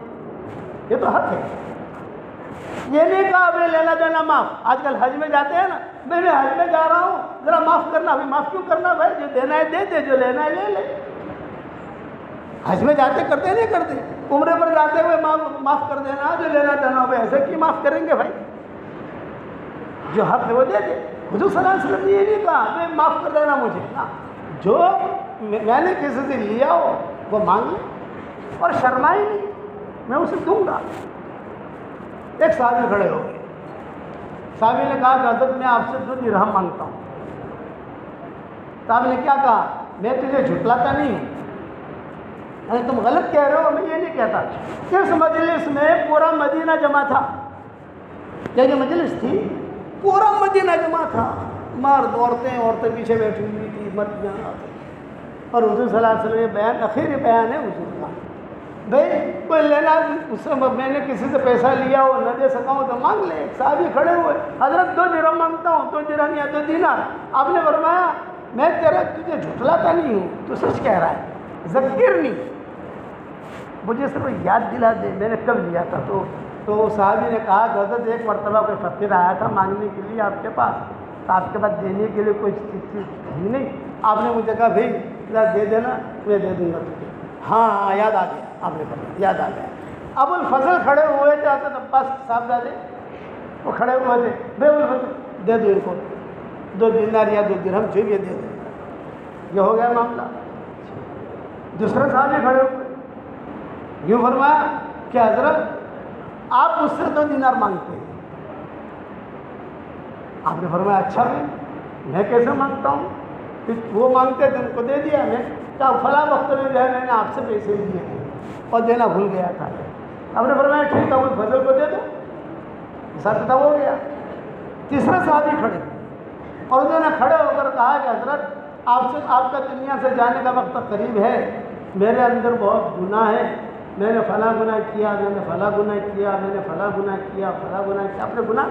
یہ تو حق ہے. یہ نہیں کہا ابھی لینا دینا معاف. آج کل حج میں جاتے ہیں نا، میں حج میں جا رہا ہوں ذرا معاف کرنا. ابھی معاف کیوں کرنا بھائی؟ جو دینا ہے دے دے، جو لینا ہے لے لے. حج میں جاتے کرتے نہیں کرتے، عمرے پر جاتے ہوئے معاف کر دینا، جو لینا دینا ہو ایسے کی معاف کریں گے بھائی؟ جو حق ہے وہ دے دے. حضور صلی اللہ علیہ وسلم نے یہ نہیں کہا کہ معاف کر دینا مجھے، نا جو میں نے کسی سے لیا ہو وہ مانگ لے اور شرمائی نہیں، میں اسے دوں گا. ایک صحابی کھڑے ہو گئے. صحابی نے کہا کہ حضرت میں آپ سے 2 درہم مانگتا ہوں. صاحب نے کیا کہا؟ میں تجھے جھٹلاتا نہیں ہوں، یعنی تم غلط کہہ رہے ہو، میں یہ نہیں کہتا. اس مجلس میں پورا مدینہ جمع تھا. یہ جو مجلس تھی پورا مدینہ جمع تھا، مرد عورتیں پیچھے بیٹھی ہوئی تھی، مرد یہاں. اور حضور صلی اللہ علیہ وسلم یہ بیان آخری بیان ہے حضور کا. بھائی کوئی لینا، اس سے میں نے کسی سے پیسہ لیا ہو نہ دے سکا ہوں تو مانگ لے. صحابی کھڑے ہوئے، حضرت 2 درہم مانگتا ہوں. 2 درہم یا 2 دینار. آپ نے فرمایا میں تجھے جھٹلاتا نہیں ہوں، تو سچ کہہ رہا ہے. ذکرنی، مجھے صرف یاد دلا دے میں نے کب لیا تھا. تو صحابی نے کہا کہ حضرت ایک مرتبہ کوئی فقیر آیا تھا مانگنے کے لیے آپ کے پاس، تو آپ کے پاس دینے کے لیے کوئی چیز ہی نہیں. آپ نے مجھے کہا بھائی دے دینا، میں دے دوں گا تجھے. ہاں یاد آ گیا. آپ نے کہا یاد آ گیا. ابو الفضل کھڑے ہوئے تھے، حضرت عباس صاحبزادے وہ کھڑے ہوئے تھے. بھائی ابو الفضل دے دو ان کو 2 دینار یا 2 درہم جو بھی دے دو. یہ ہو گیا معاملہ. دوسرے صحابی کھڑے ہوئے، یوں فرمایا کہ حضرت آپ مجھ سے 2 دینار مانگتے ہیں. آپ نے فرمایا اچھا میں کیسے مانگتا ہوں؟ وہ مانگتے تھے ان کو دے دیا. میں کہا فلاں وقت میں جو ہے میں نے آپ سے پیسے دیے ہیں اور دینا بھول گیا تھا. آپ نے فرمایا ٹھیک ہے وہ فضل کو دے دو. حساب کتاب ہو گیا. تیسرے صحابی کھڑے اور انہوں نے کھڑے ہو کر کہا کہ حضرت آپ کا دنیا سے جانے کا وقت قریب ہے، میرے اندر بہت گناہ ہے، میں نے فلاں گناہ کیا، میں نے فلاں گناہ کیا، میں نے فلاں گناہ کیا، فلاں گناہ کیا. اپنے گناہ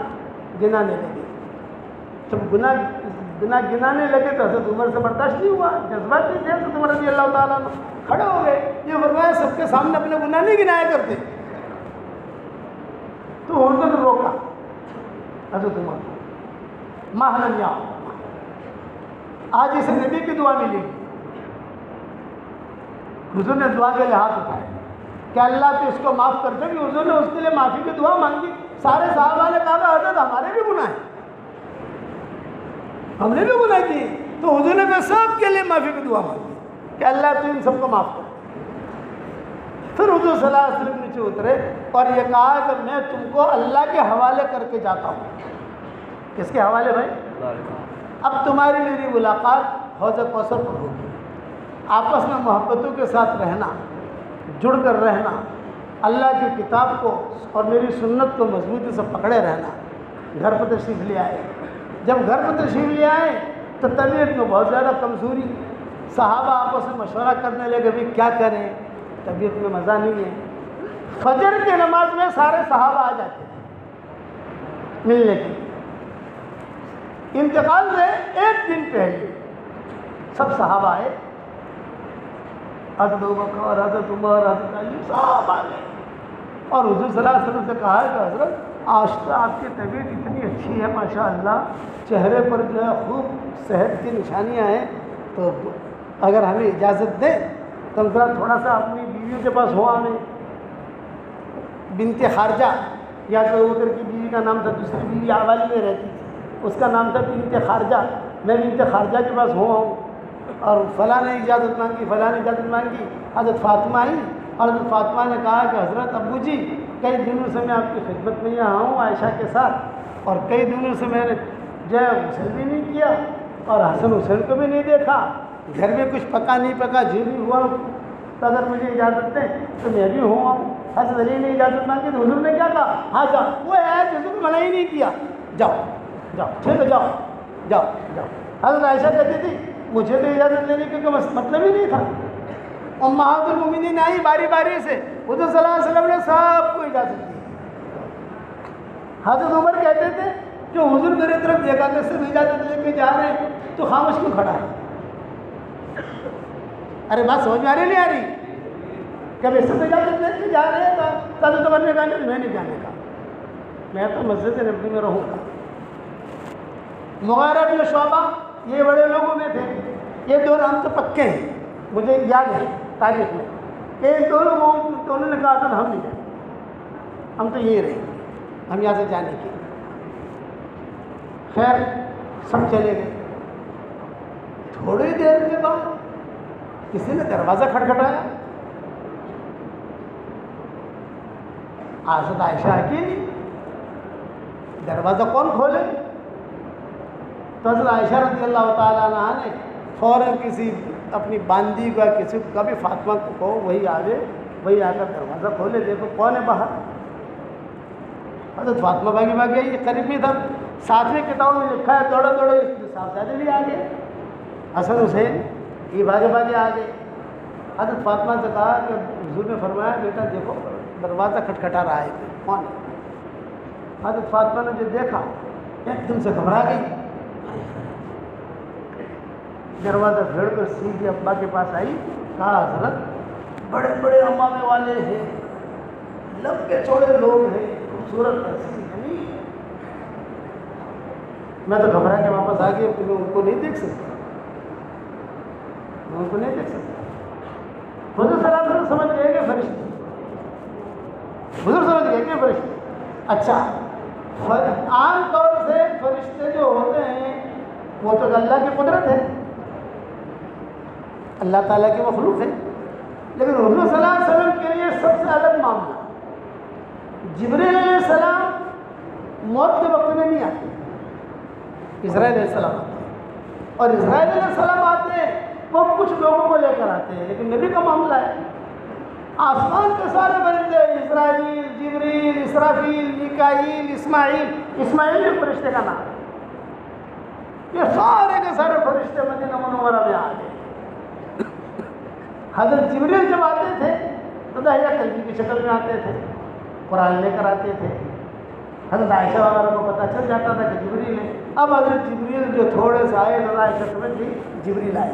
گنانے لگے. جب گناہ گنانے لگے تو حضرت عمر سے برداشت نہیں ہوا، جذباتی تھے. حضرت عمر رضی اللہ تعالیٰ عنہ کھڑے ہو گئے. یہ فرمایا سب کے سامنے اپنے گناہ نہیں گنایا کرتے. تو حضرت نے روکا حضرت عمر کو. ماہلن یا آج اسے نبی کی دعا ملی. حضور نے دعا کے لیے ہاتھ اٹھائے کہ اللہ تو اس کو معاف کر دے. کہ حضور نے اس کے لیے معافی کی دعا مانگی. سارے صحابہ نے کہا کہ حضرت ہمارے بھی گناہ ہیں، ہم نے بھی گناہ کیے. تو حضور نے کہا سب کے لیے معافی کی دعا مانگی کہ اللہ تو ان سب کو معاف کر. پھر حضور صلی اللہ علیہ وسلم نیچے اترے اور یہ کہا کہ میں تم کو اللہ کے حوالے کر کے جاتا ہوں. کس کے حوالے بھائی؟ اب تمہاری میری ملاقات حوض کوثر پر ہوگی. آپس میں محبتوں کے ساتھ رہنا، جڑ کر رہنا، اللہ کی کتاب کو اور میری سنت کو مضبوطی سے پکڑے رہنا. گھر پر تشریف لے آئے. جب گھر پر تشریف لے آئے تو طبیعت میں بہت زیادہ کمزوری. صحابہ آپس میں مشورہ کرنے لگے بھی کیا کریں، طبیعت میں مزہ نہیں ہے. فجر کی نماز میں سارے صحابہ آ جاتے ہیں ملنے کی. انتقال سے 1 دن پہلے سب صحابہ آئے. حضرت ابوبکر، حضرت عمر، حضرت علی سب آ گئے. اور حضور صلی اللہ علیہ وسلم سے کہا کہ حضرت آج تو آپ کی طبیعت اتنی اچھی ہے ماشاء اللہ، چہرے پر جو ہے خوب صحت کی نشانیاں ہیں، تو اگر ہمیں اجازت دیں تو ہم ذرا تھوڑا سا اپنی بیویوں کے پاس ہو آئیں۔ بنت خارجہ، یا تو ابو بکر کی بیوی کا نام تھا، دوسری بیوی آوالی میں رہتی تھی، اس کا نام تھا بنت خارجہ، میں بنت خارجہ کے پاس ہو آؤں، اور فلاں نے اجازت مانگی، فلاں نے اجازت مانگی، حضرت فاطمہ آئی، حضرت فاطمہ نے کہا کہ حضرت ابو جی کئی دنوں سے میں آپ کی خدمت میں یہاں ہوں عائشہ کے ساتھ، اور کئی دنوں سے میں نے جو ہے غسل بھی نہیں کیا اور حسن حسین کو بھی نہیں دیکھا، گھر میں کچھ پکا نہیں پکا، جو بھی ہوا تو اگر مجھے اجازت دیں تو میں بھی ہوں آؤں۔ حضرت علی نے اجازت مانگی تو حضور نے کیا کہا؟ ہاں جاؤ، وہ ہے حضور نے منع ہی نہیں کیا، جاؤ جاؤ، ٹھیک ہے جاؤ جاؤ جاؤ۔ حضرت عائشہ کہتی تھی مجھے تو اجازت لینے کا مطلب ہی نہیں تھا، امہات المومنین آئی باری باری سے، حضور صلی اللہ علیہ وسلم نے سب کو اجازت دی۔ حضرت عمر کہتے تھے کہ حضور میرے طرف دیکھا کہ سب اجازت لے کے جا رہے ہیں تو خاموش کیوں کھڑا ہے؟ ارے بات سمجھ میں آ رہی نہیں آ رہی؟ کبھی سب اجازت لے کے جا رہے ہیں تو حضرت عمر نے کہا نہیں میں نہیں جانے کا، میں تو مسجد نبوی میں رہوں گا۔ مغیرہ بن شعبہ یہ بڑے لوگوں میں تھے، یہ دو نام تو پکے ہیں، مجھے یاد ہے تاریخ میں کہ دونوں نے کہا تھا ہم نہیں جائیں، ہم تو یہی رہیں گے، ہم یہاں سے جانے کی۔ خیر سب چلے گئے، تھوڑی دیر کے بعد کسی نے دروازہ کھٹکھٹایا، حضرت عائشہ اکیلی، دروازہ کون کھولے؟ تو حضرت عائشہ رضی اللہ تعالیٰ عنہ نے فوراً کسی اپنی باندی کا کسی کو کبھی فاطمہ کو کہو وہی آگے، وہی آ کر دروازہ کھولے، دیکھو کون ہے باہر۔ حضرت فاطمہ بھاگی بھاگی یہ قریب میں تھا، ساتھ میں کتابوں میں لکھا ہے دوڑے دوڑے صاحبزادے بھی آ گئے، حسن حسین یہ بھاگے بھاگے آ گئے۔ حضرت فاطمہ سے کہا کہ حضور نے فرمایا بیٹا دیکھو دروازہ کھٹکھٹا رہا ہے، کون ہے؟ حضرت فاطمہ نے جو دیکھا ایک دم سے گھبرا گئی، دروازہ پھیڑ کر سیدھی ابا کے پاس آئی، کہا حضرت بڑے بڑے امامے والے ہیں، لمبے چوڑے لوگ ہیں، خوبصورت ایسی نہیں، میں تو گھبرا کے واپس آ گئی، میں ان کو نہیں دیکھ سکتا، میں ان کو نہیں دیکھ سکتا۔ حضور صلی اللہ علیہ وسلم سمجھ گئے کہ فرشتے، حضور سمجھ گئے کہ فرشتے۔ اچھا عام طور سے فرشتے جو ہوتے ہیں وہ تو اللہ کی قدرت ہے، اللہ تعالیٰ کی مخلوق ہے، لیکن حضور صلی اللہ علیہ وسلم کے لیے سب سے الگ معاملہ، جبریل علیہ السلام موت کے وقت میں نہیں آتے، اسرائیل علیہ السلام آتے ہیں، اور اسرائیل علیہ السلام آتے ہیں وہ کچھ لوگوں کو لے کر آتے ہیں، لیکن نبی کا معاملہ ہے آسمان کے سارے فرشتے، اسرائیل، جبریل، اسرافیل، میکائیل، اسماعیل بھی فرشتے کا نام ہے، یہ سارے کے سارے فرشتے مدینہ منورہ میں آ گئے۔ حضرت جبریل جب آتے تھے تو داہیہ کلبی کی شکل میں آتے تھے، قرآن لے کر آتے تھے، حضرت عائشہ وغیرہ کو پتہ چل جاتا تھا کہ جبریل ہے۔ اب حضرت جبریل جو تھوڑے سے آئے حضرت عائشہ سمجھ گئی جبریل آئے،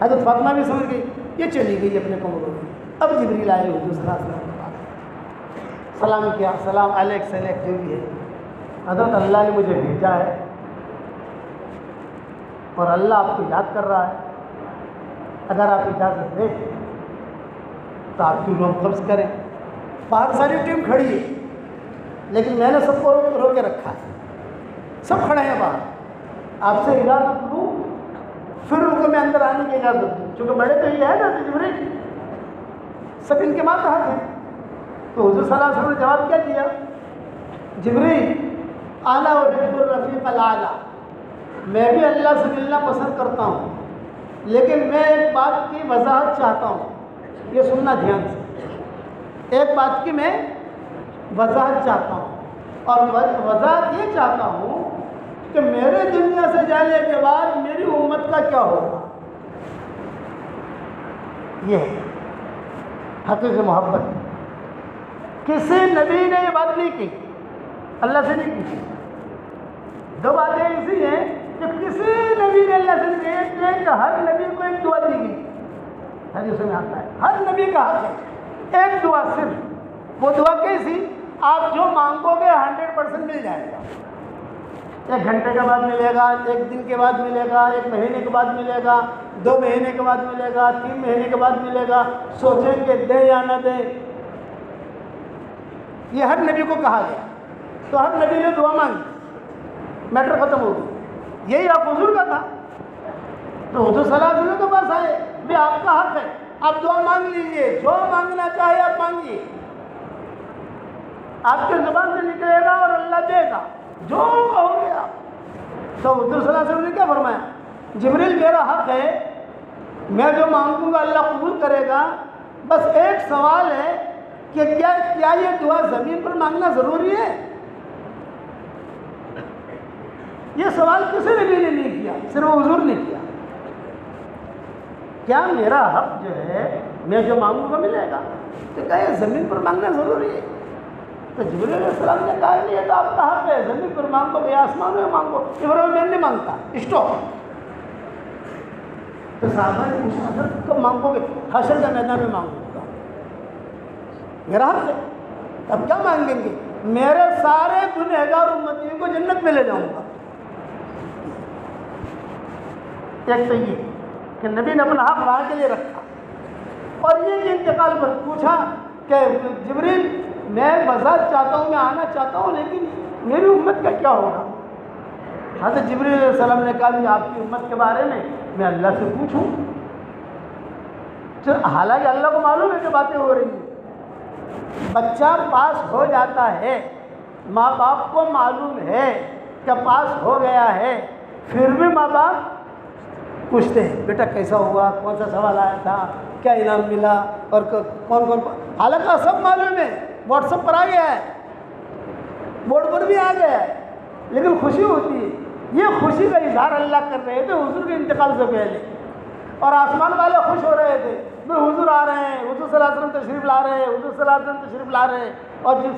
حضرت فاطمہ بھی سمجھ گئی یہ چلی گئی اپنے کمروں میں۔ اب جبریل آئے حضور صلی اللہ علیہ وسلم کے پاس، سلام کیا، سلام علیک سلیک جو بھی ہے، حضرت اللہ نے مجھے بھیجا ہے اور اللہ آپ کو یاد کر رہا ہے، اگر آپ اجازت دیں تو آپ کی روح قبض کریں۔ باہر ساری ٹیم کھڑی ہے لیکن میں نے سب کو روک کے رکھا ہے، سب کھڑے ہیں باہر، آپ سے اجازت لوں پھر ان کو میں اندر آنے کی اجازت دوں، چونکہ بڑے تو یہ ہے نا جبریل، سب ان کے ماتحت ہیں۔ تو حضور صلی اللہ علیہ وسلم نے جواب کیا دیا؟ جبریل انا احب الرفیق الاعلیٰ، میں بھی اللہ سے ملنا پسند کرتا ہوں، لیکن میں ایک بات کی وضاحت چاہتا ہوں، یہ سننا دھیان سے، ایک بات کی میں وضاحت چاہتا ہوں، اور وضاحت یہ چاہتا ہوں کہ میرے دنیا سے جانے کے بعد میری امت کا کیا ہوگا۔ یہ ہے حقیقی محبت۔ کسی نبی نے یہ بات نہیں کی، اللہ سے نہیں کی۔ دو باتیں ایسی ہیں کہ کسی نبی نے اللہ سے نہیں کی، ایک کہ ہر نبی کو ایک دعا دی گئی، حدیث میں آتا ہے ہر نبی کا حق ہے ایک دعا صرف، وہ دعا کیسی؟ آپ جو مانگو گے 100% مل جائے گا. 1 گھنٹے کے بعد ملے گا, 1 دن کے بعد ملے گا, 1 مہینے کے بعد ملے گا, 2 مہینے کے بعد ملے گا, 3 مہینے کے بعد ملے گا. سوچیں کہ دیں یا نہ دیں. یہ ہر نبی کو کہا گیا. تو ہر نبی نے دعا مانگی, میٹر ختم ہو گئی. یہی آپ حضور کا تھا. تو حضور صلی اللہ علیہ وسلم کے پاس آئے بھی آپ کا حق ہے, آپ دعا مانگ لیجئے, جو مانگنا چاہے آپ مانگیے, آپ کے زبان سے نکلے گا اور اللہ دے گا جو کہو گے آپ. تو حضور صلی اللہ علیہ وسلم نے کیا فرمایا؟ جبریل میرا حق ہے, میں جو مانگوں گا اللہ قبول کرے گا. بس ایک سوال ہے کہ کیا یہ دعا زمین پر مانگنا ضروری ہے؟ یہ سوال کسی نبی نے نہیں کیا, صرف حضور نے کیا. کیا میرا حق جو ہے میں جو مانگوں گا ملے گا؟ تو کیا یہ زمین پر مانگنا ضروری ہے؟ تو جبریل علیہ السلام نے کہا نہیں, یہ تو آپ کا حق ہے, زمین پر مانگو یا آسمان میں مانگو. ابراہیم میں نہیں مانگتا, اسٹاپ. تو صحابہ نے پوچھا حضرت کب مانگو گے؟ حشر کے میدان میں مانگوں گا, میرا حق ہے. اب کیا مانگیں گے؟ میرے سارے گنہگار امتیوں کو جنت میں لے جاؤں گا. ایک تو یہ کہ نبی نے اپنا حق وہاں کے لیے رکھا. اور یہ انتقال پر پوچھا کہ جبریل میں وضاحت چاہتا ہوں, میں آنا چاہتا ہوں, لیکن میری امت کا کیا ہوگا؟ حضرت جبریل علیہ السلام نے کہا کہ آپ کی امت کے بارے میں اللہ سے پوچھوں. حالانکہ اللہ کو معلوم ہے کہ باتیں ہو رہی ہیں. بچہ پاس ہو جاتا ہے, ماں باپ کو معلوم ہے کہ پاس ہو گیا ہے, پھر بھی ماں باپ پوچھتے ہیں بیٹا کیسا ہوا, کون سا سوال آیا تھا, کیا انعام ملا, اور کون. حالانکہ سب معلوم ہے, واٹس ایپ پر آ گیا ہے, بورڈ پر بھی آ گیا ہے, لیکن خوشی ہوتی ہے. یہ خوشی کا اظہار اللہ کر رہے تھے حضور کے انتقال سے پہلے, اور آسمان والے خوش ہو رہے تھے میں حضور آ رہے ہیں, حضور صلی اللہ علیہ وسلم تشریف لا رہے ہیں, حضور صلی اللہ علیہ وسلم تشریف لا رہے ہیں, اور جب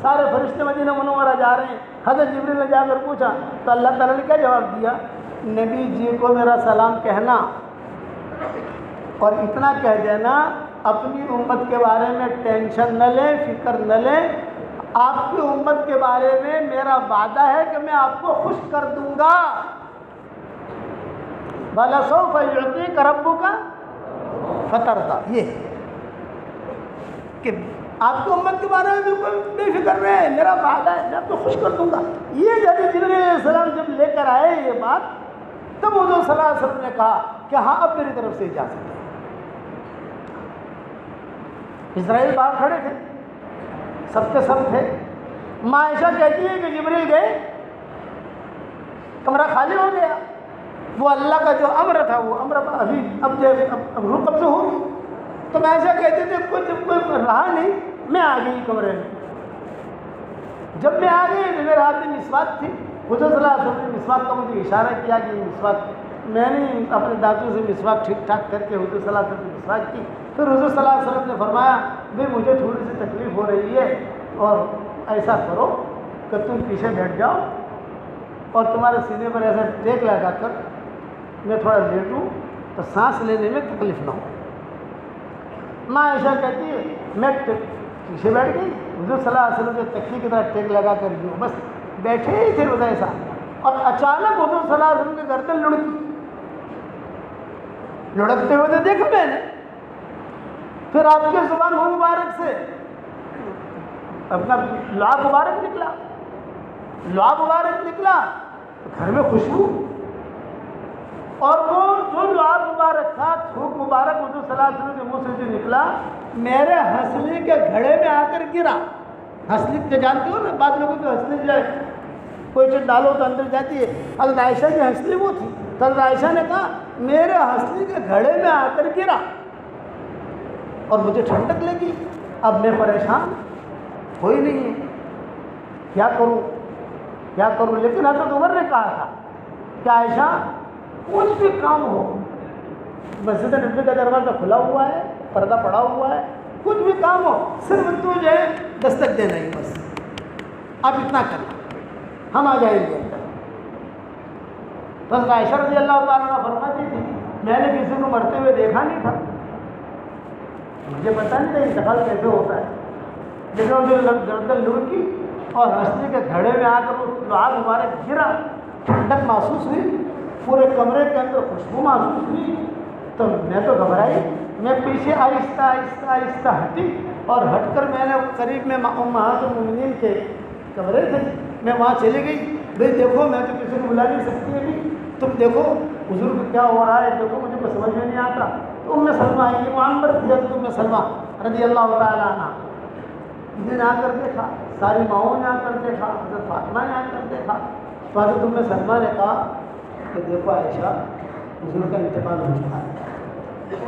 سارے فرشتے مدینہ منورہ جا رہے ہیں. حضرت جبریل نے جا کر پوچھا تو اللہ تعالیٰ نے کیا جواب دیا؟ نبی جی کو میرا سلام کہنا, اور اتنا کہہ دینا اپنی امت کے بارے میں ٹینشن نہ لیں, فکر نہ لیں. آپ کی امت کے بارے میں میرا وعدہ ہے کہ میں آپ کو خوش کر دوں گا. وَلَسَوْفَ يُعْطِيكَ رَبُّكَ فَتَرْضَىٰ. یہ کہ آپ کی امت کے بارے میں بالکل بے فکر رہے, میرا وعدہ ہے میں آپ کو خوش کر دوں گا. یہ جب جبریل علیہ السلام جب لے کر آئے یہ بات, تب حضور صلی اللہ علیہ وسلم نے کہا کہ ہاں اب میری طرف سے اجازت ہے. اسرائیل باہر کھڑے تھے, سب کے سب تھے. ماں عائشہ کہتی ہے کہ جبریل گئے, کمرہ خالی ہو گیا. وہ اللہ کا جو امر تھا وہ امر ابھی اب روح قبض ہوگی. تو میں عائشہ کہتی تھی کوئی رہا نہیں, میں آ گئی کمرے میں. جب میں آ گئی تو میرے ہاتھ میں مسواک تھی. حضور صلی اللہ علیہ وسلم نے مسواک کا مجھے اشارہ کیا کہ مسواک, میں نے اپنے دانتوں سے مسواک ٹھیک ٹھاک کر کے حضور صلی اللہ علیہ وسلم نے مسواک کی. پھر حضور صلی اللہ علیہ وسلم نے فرمایا بھائی مجھے تھوڑی سی تکلیف ہو رہی ہے, اور ایسا کرو کہ تم پیچھے بیٹھ جاؤ اور تمہارے سینے پر ایسا ٹیک لگا کر میں تھوڑا لیٹوں تو سانس لینے میں تکلیف نہ ہو. ماں عائشہ کہتی ہے میں پیچھے بیٹھ گئی, حضور صلی اللہ علیہ وسلم کے تکیے کی طرح ٹیک لگا کر گئی, بس بیٹھے ہی تھے بس ایسا, اور اچانک حضور صلی اللہ علیہ وسلم کے گردن لڑکی, لڑکتے ہوئے تو دیکھا میں نے. پھر آپ کے زبان مبارک سے اپنا لعاب مبارک نکلا, لعاب مبارک نکلا تو گھر میں خوشبو, اور وہ جو لعاب مبارک تھا, تھوک مبارک حضور صلی اللہ علیہ وسلم کے منہ سے جو نکلا میرے ہنسلی کے گھڑے میں آ کر گرا. ہنسلی تو جانتے ہو نا, بعض لوگوں کی ہنسلی جو ہے کوئی چیز ڈالو تو اندر جاتی ہے. حضرت عائشہ کی ہنسلی وہ تھی. تو حضرت عائشہ نے کہا میرے ہنسلی کے گھڑے میں آ کر گرا اور مجھے ٹھنڈک لگی. اب میں پریشان, کوئی نہیں ہے, کیا کروں. لیکن حضرت عمر نے کہا تھا کہ عائشہ کچھ بھی کام ہو, مسجد نبی کا دروازہ کھلا ہوا ہے, پردہ پڑا ہوا ہے, کچھ بھی کام ہو صرف تو جو ہے دستک دینا ہی بس, آپ اتنا کرنا, ہم آ جائیں گے. بس عائشہ رضی اللہ تعالیٰ عنہ فرماتی تھی میں نے کسی کو مرتے ہوئے دیکھا نہیں تھا, مجھے پتہ نہیں تھا انتقال کیسے ہوتا ہے. لیکن وہ گردن لڑکی اور ہنسنے کے گھڑے میں آ کر وہ لعاب مبارک گرا، ٹھنڈک محسوس ہوئی، پورے کمرے کے اندر خوشبو محسوس ہوئی، تو میں تو گھبرائی، میں پیچھے آہستہ آہستہ آہستہ ہٹی اور ہٹ کر میں نے قریب میں امہات المومنین کے کمرے تھے، میں وہاں چلی گئی، بھائی دیکھو میں تو کسی کو بلا نہیں سکتی ابھی، تم دیکھو حضور کو کیا ہو رہا ہے، دیکھو مجھے کو سمجھ میں نہیں آتا۔ تو ام سلمہ آئی، وہاں پر حضرت ام سلمہ رضی اللہ تعالیٰ عنہ نے آ کر دیکھا، ساری ماؤں نے آ کر دیکھا، حضرت فاطمہ نے آ کر دیکھا، تو حضرت ام سلمہ نے کہا کہ دیکھو عائشہ، حضور کا انتقال ہو چکا ہے۔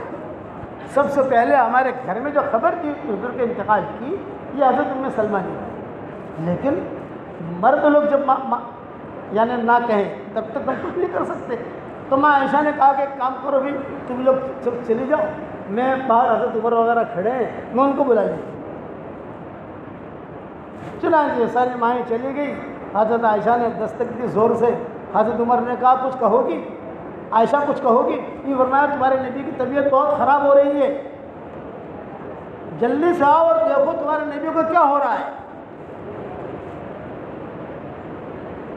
سب سے پہلے ہمارے گھر میں جو خبر تھی حضور کے انتقال کی، یہ حضرت ام سلمہ نے کی، لیکن مرد لوگ جب یعنی نہ کہیں تب تک ہم کچھ نہیں کر سکتے۔ تو ماں عائشہ نے کہا کہ ایک کام کرو بھی، تم لوگ سب چلی جاؤ، میں باہر حضرت عمر وغیرہ کھڑے ہیں، میں ان کو بلا لوں۔ چنانچہ ساری مائیں چلی گئی، حضرت عائشہ نے دستک دی زور سے، حضرت عمر نے کہا کچھ کہو گی عائشہ، کچھ کہو گی؟ یہ فرمایا تمہارے نبی کی طبیعت بہت خراب ہو رہی ہے، جلدی سے آؤ اور دیکھو تمہارے نبی کو کیا ہو رہا ہے۔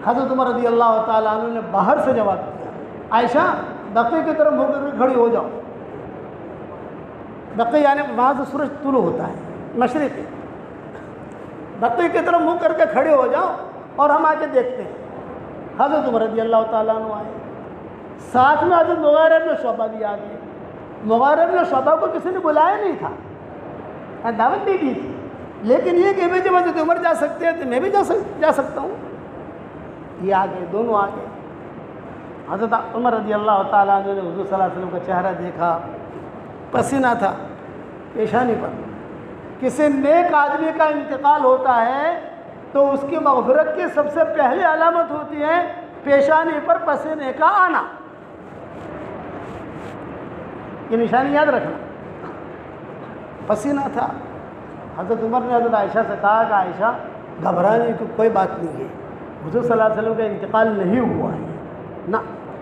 حضرت عمر رضی اللہ تعالیٰ عنہ نے باہر سے جواب دیا، عائشہ بقیع کی طرف منہ کر کے کھڑی ہو جاؤ۔ بقیع یعنی وہاں سے سورج طلوع ہوتا ہے مشرق، بقیع کی طرف منہ کر کے کھڑے ہو جاؤ اور ہم آ کے دیکھتے ہیں۔ حضرت عمر رضی اللہ تعالیٰ عنہ آئے، ساتھ میں حضرت مغیرہ بن شعبہ بھی آ گئے۔ مغیرہ بن شعبہ کو کسی نے بلایا نہیں تھا، دعوت نہیں دی تھی، لیکن یہ کہ جب حضرت عمر جا سکتے ہیں تو میں بھی جا سکتا ہوں۔ یہ آ گئے، دونوں آ گئے۔ حضرت عمر رضی اللہ تعالیٰ عنہ نے حضور صلی اللہ علیہ وسلم کا چہرہ دیکھا، پسینہ تھا پیشانی پر۔ کسی نیک آدمی کا انتقال ہوتا ہے تو اس کی مغفرت کی سب سے پہلی علامت ہوتی ہے پیشانی پر پسینے کا آنا، یہ نشانی یاد رکھنا، پسینہ تھا۔ حضرت عمر نے حضرت عائشہ سے کہا کہ عائشہ گھبرانے کی کوئی بات نہیں ہے، حضور صلی اللہ علیہ وسلم کا انتقال نہیں ہوا ہے، نہ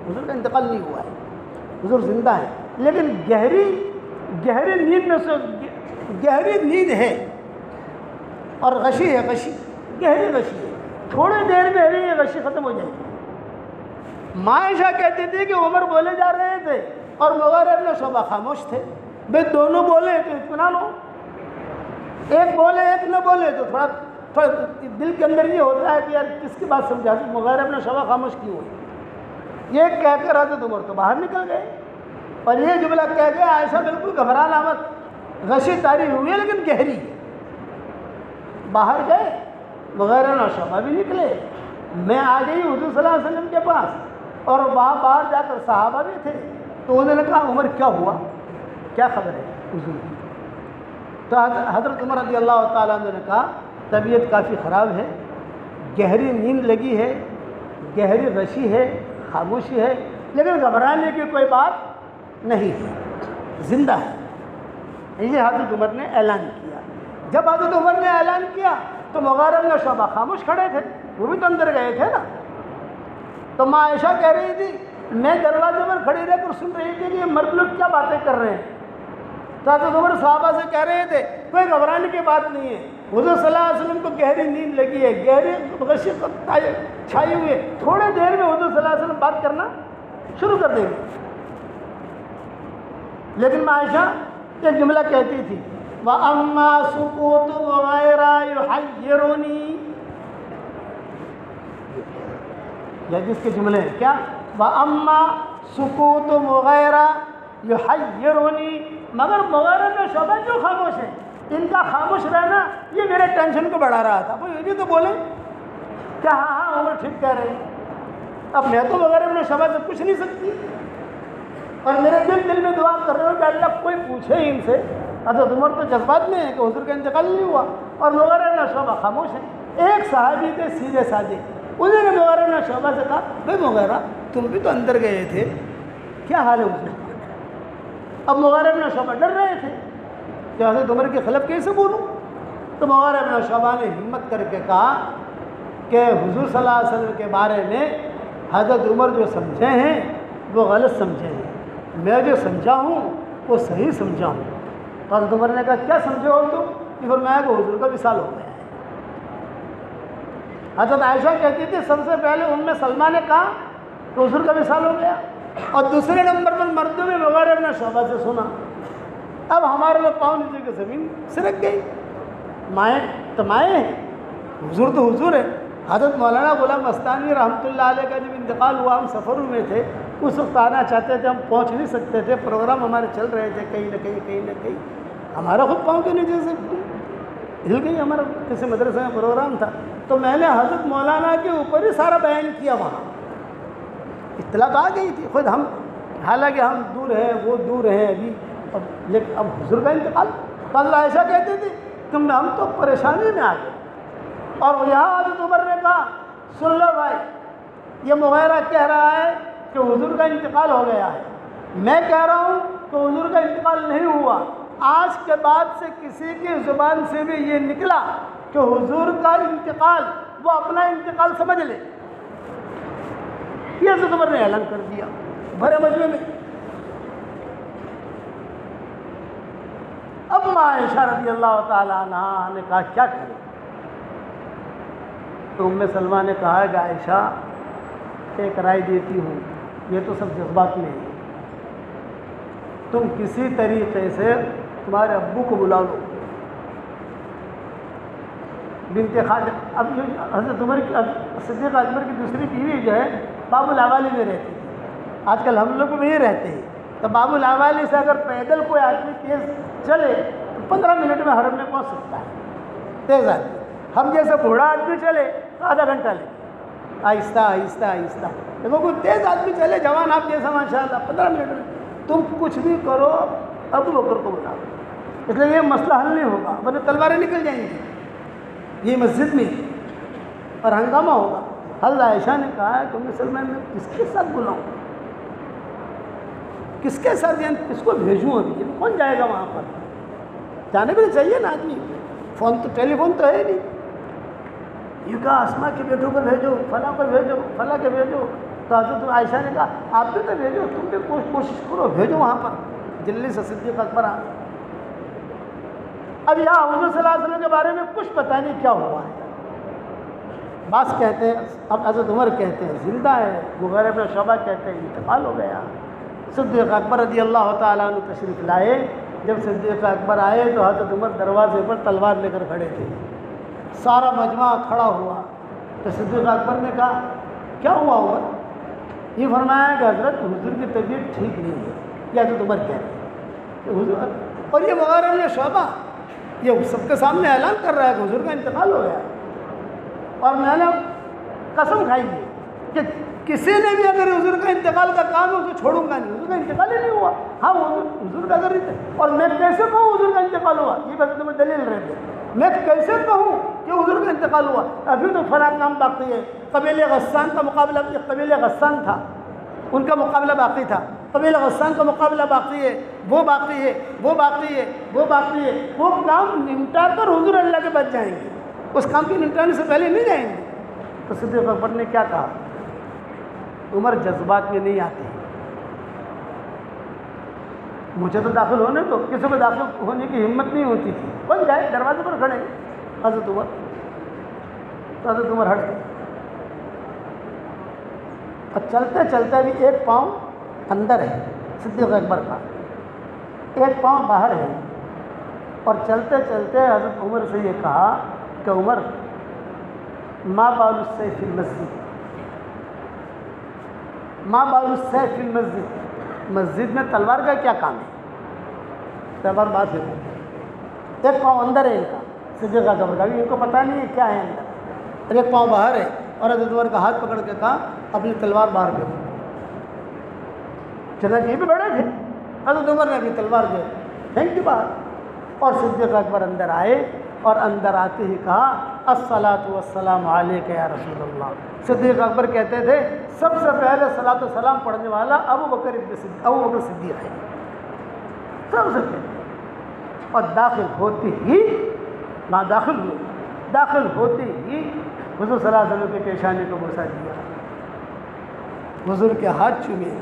حضور کا انتقال نہیں ہوا ہے، حضور زندہ ہے، لیکن گہری نیند میں سے گہری نیند ہے اور غشی ہے، غشی گہری غشی ہے، تھوڑی دیر میں ہی یہ غشی ختم ہو جائے گی۔ ماں عائشہ کہتی تھی کہ عمر بولے جا رہے تھے اور مغیرہ بن شعبہ خاموش تھے، بھائی دونوں بولے تو اطمینان ہو، ایک بولے ایک نہ بولے تو تھوڑا دل کے اندر یہ ہوتا ہے کہ یار کس کی بات سمجھا دی، مغیرہ بن شعبہ خاموش کیوں ہوئی۔ یہ کہہ کر حضرت عمر تو باہر نکل گئے اور یہ جملہ کہہ گئے عائشہ بالکل گھبرانا مت، غشی طاری ہوئی ہے لیکن گہری ہے۔ باہر گئے، مغیرہ بن شعبہ بھی نکلے، میں آ گئی حضور صلی اللہ علیہ وسلم کے پاس اور وہاں باہر جا کر صحابہ بھی تھے، تو انہوں نے کہا عمر کیا ہوا، کیا خبر ہے حضور کی؟ تو حضرت عمر رضی اللہ تعالیٰ عنہ نے کہا طبیعت کافی خراب ہے، گہری نیند لگی ہے، گہری غشی ہے، خاموشی ہے، لیکن گھبرانے کی کوئی بات نہیں ہے، زندہ ہے۔ یہ حضرت عمر نے اعلان کیا۔ جب حضرت عمر نے اعلان کیا تو مغیرہ بن شعبہ خاموش کھڑے تھے، وہ بھی تو اندر گئے تھے نا۔ تو ماں عائشہ کہہ رہی تھی میں دروازے پر کھڑی رہ کر سن رہی تھی کہ یہ مرد لوگ کیا باتیں کر رہے ہیں۔ تو حضرت عمر صحابہ سے کہہ رہے تھے کوئی گھبرانے کی بات نہیں ہے، حضور صلی اللہ علیہ وسلم کو گہری نیند لگی ہے، گہری غشی چھائی ہوئی ہے، تھوڑے دیر میں حضور صلی اللہ علیہ وسلم بات کرنا شروع کر دیں گے۔ لیکن ماں عائشہ ایک جملہ کہتی تھی وَأَمَّا سُقُوطُ مُغَيْرَةَ يُحَيِّرُنِي، یہ جس کے جملے ہیں کیا، وَأَمَّا سُقُوطُ مُغَيْرَةَ يُحَيِّرُنِي، مگر مغیرہ بن شعبہ جو خاموش ہیں، ان کا خاموش رہنا یہ میرے ٹینشن کو بڑھا رہا تھا۔ وہ یہ بھی تو بولیں کہ ہاں عمر ٹھیک کہہ رہے ہیں، اب میں تو مغیرہ بن شعبہ سے پوچھ نہیں سکتی، اور میرے دل میں دعا کر رہے ہو کہ اللہ کوئی پوچھے ان سے۔ حضرت عمر تو جذبات میں ہے کہ حضور کا انتقال نہیں ہوا اور مغیرہ بن شعبہ خاموش ہیں۔ ایک صحابی تھے سیدھے سادے، انہوں نے مغیرہ بن شعبہ سے کہا بھائی مغیرہ تم بھی تو اندر گئے تھے، کیا حال ہے حضور؟ اب مغیرہ بن شعبہ ڈر رہے تھے کہ حضرت عمر کے خلاف کیسے بولوں؟ تو مغیرہ بن شعبہ نے ہمت کر کے کہا کہ حضور صلی اللہ علیہ وسلم کے بارے میں حضرت عمر جو سمجھے ہیں وہ غلط سمجھے ہیں، میں جو سمجھا ہوں وہ صحیح سمجھا ہوں۔ تو حضرت عمر نے کہا کیا سمجھے ہو تم؟ کہ فرمایا کہ حضور کا وصال ہو گیا ہے۔ حضرت عائشہ کہتی تھی سب سے پہلے ام سلمہ نے کہا کہ حضور کا وصال ہو گیا، اور دوسرے نمبر پر مردوں میں مغیرہ بن شعبہ سے سنا۔ اب ہمارے لوگ پاؤں نیچے کی زمین سرک گئی، مائیں تو مائیں ہیں، حضور تو حضور ہے۔ حضرت مولانا غلام مستانی رحمۃ اللہ علیہ کا جب انتقال ہوا، ہم سفر میں تھے، اس وقت آنا چاہتے تھے، ہم پہنچ نہیں سکتے تھے، پروگرام ہمارے چل رہے تھے، کہیں نہ کہیں کہیں نہ کہیں ہمارا خود پاؤں کے نیچے سے ہل گئی، ہمارا کسی مدرسے میں پروگرام تھا، تو میں نے حضرت مولانا کے اوپر ہی سارا بیان کیا، وہاں اطلاع آ گئی تھی خود ہم، حالانکہ ہم دور ہیں، وہ دور ہیں ابھی، لیکن اب حضور کا انتقال، تو اللہ عائشہ کہتی تھی کہ ہم تو پریشانی میں آ گئے، اور یہاں حضرت عمر نے کہا سن لو بھائی، یہ مغیرہ کہہ رہا ہے کہ حضور کا انتقال ہو گیا ہے، میں کہہ رہا ہوں کہ حضور کا انتقال نہیں ہوا، آج کے بعد سے کسی کی زبان سے بھی یہ نکلا کہ حضور کا انتقال، وہ اپنا انتقال سمجھ لے، یہ حضرت عمر نے اعلان کر دیا بھرے مجمع میں۔ اب عائشہ رضی اللہ تعالیٰ عنہا نے کہا کیا کریں، تو ام سلمہ نے کہا کہ عائشہ ایک رائے دیتی ہوں، یہ تو سب جذبات میں ہے، تم کسی طریقے سے تمہارے ابو کو بلا لو، بنت خواجہ، اب حضرت عمر کی صدیق اکبر کی دوسری بیوی جو ہے باب الاوالی میں رہتی تھی، آج کل ہم لوگ بھی رہتے ہیں، تو باب الاوالی سے اگر پیدل کوئی آدمی تیز چلے تو 15 منٹ میں حرم میں پہنچ سکتا ہے، تیز آدمی، ہم جیسے بوڑھا آدمی چلے تو آدھا گھنٹہ لگے، آہستہ آہستہ آہستہ، دیکھو کوئی تیز آدمی چلے جوان آپ جیسا ماشاءاللہ 15 منٹ میں، تم کچھ بھی کرو ابو بکر کو بلاؤ، اس لیے یہ مسئلہ حل نہیں ہوگا، ورنہ تلواریں نکل جائیں گی، یہ مسجد میں اور ہنگامہ ہوگا۔ حضرت عائشہ نے کہا کہ ام سلمہ میں کس کے ساتھ بلاؤں، کس کے ساتھ، یعنی کس کو بھیجوں، ابھی کون جائے گا وہاں پر، جانے بھی چاہیے نا آدمی، فون تو ٹیلی فون تو ہے نہیں، یہ کہا اسما کے بیٹوں کو بھیجو، فلاں کو بھیجو، فلاں کے بھیجو، تو حضرت عائشہ نے کہا آپ بھی تو بھیجو، تم بھی کوشش کرو بھیجو وہاں پر، جلدی سے صدیق اکبر آ۔ اب یہاں حضور صلی اللہ علیہ وسلم کے بارے میں کچھ پتہ نہیں کیا ہوا ہے، بعض کہتے ہیں، اب حضرت عمر کہتے ہیں زندہ ہے، مغیرہ بن شعبہ کہتے ہیں انتقال ہو گیا۔ صدیق اکبر رضی اللہ تعالیٰ عنہ تشریف لائے، جب صدیق اکبر آئے تو حضرت عمر دروازے پر تلوار لے کر کھڑے تھے، سارا مجمع کھڑا ہوا، تو صدیق اکبر نے کہا کیا ہوا عمر؟ یہ فرمایا کہ حضرت حضور کی طبیعت ٹھیک نہیں ہے، یہ حضرت عمر کہتے ہیں کہ حضور، اور یہ مغیرہ بن شعبہ یہ سب کے سامنے اعلان کر رہا ہے کہ حضور کا انتقال ہو گیا، اور میں نے قسم کھائی ہے کہ کسی نے بھی اگر حضور کا انتقال کا کام ہے اسے چھوڑوں گا نہیں، حضور کا انتقال ہی نہیں ہوا، ہاں حضور کا اگر، اور میں کیسے کہوں حضور کا انتقال ہوا، یہ بس تمہیں دلیل رہتے، میں کیسے کہوں کہ حضور کا انتقال ہوا، ابھی تو فلاں کام باقی ہے، قبیل غسان کا مقابلہ، قبیل غسان تھا ان کا مقابلہ باقی تھا، قبیل غسان کا مقابلہ باقی ہے، وہ باقی ہے، وہ باقی ہے، وہ باقی ہے، وہ کام نمٹا کر حضور اللہ کے بچ جائیں گے، اس کام کی نمٹانے سے پہلے نہیں جائیں گے۔ تو صدیق اکبر نے کیا کہا، عمر جذبات میں نہیں آتے، مجھے تو داخل ہونے دو، کسی کو داخل ہونے کی ہمت نہیں ہوتی تھی، کون جائے، دروازے پر کھڑے حضرت عمر، تو حضرت عمر ہٹ گئے، اور چلتے چلتے بھی ایک پاؤں اندر ہے صدیق اکبر کا، ایک پاؤں باہر ہے، اور چلتے چلتے حضرت عمر سے یہ کہا کہ عمر ما بال السیف فی المسجد، ما بال السیف فی المسجد، مسجد میں تلوار کا کیا کام ہے، تلوار بات ہے، ایک پاؤں اندر ہے ان کا صدیق اکبر کا، ان کو پتہ نہیں ہے کیا ہے اندر، اور ایک پاؤں باہر ہے، اور حضرت عمر کا ہاتھ پکڑ کے کہا اپنی تلوار باہر پھینکو، چنانچہ یہ بھی بڑے تھے، حضرت عمر نے اپنی تلوار جو پھینک دی باہر، اور صدیق اکبر اندر آئے، اور اندر آتے ہی کہا الصلاۃ والسلام علیک یا رسول اللہ، صدیق اکبر کہتے تھے سب سے پہلے صلاۃ و سلام پڑھنے والا ابو بکر صدیق ہے، سب سے پہلے، اور داخل ہوتے ہی وہاں داخل ہوئے، داخل ہوتے ہی حضور صلی اللہ علیہ وسلم کے پیشانی کو بوسہ دیا، حضور کے ہاتھ چومے،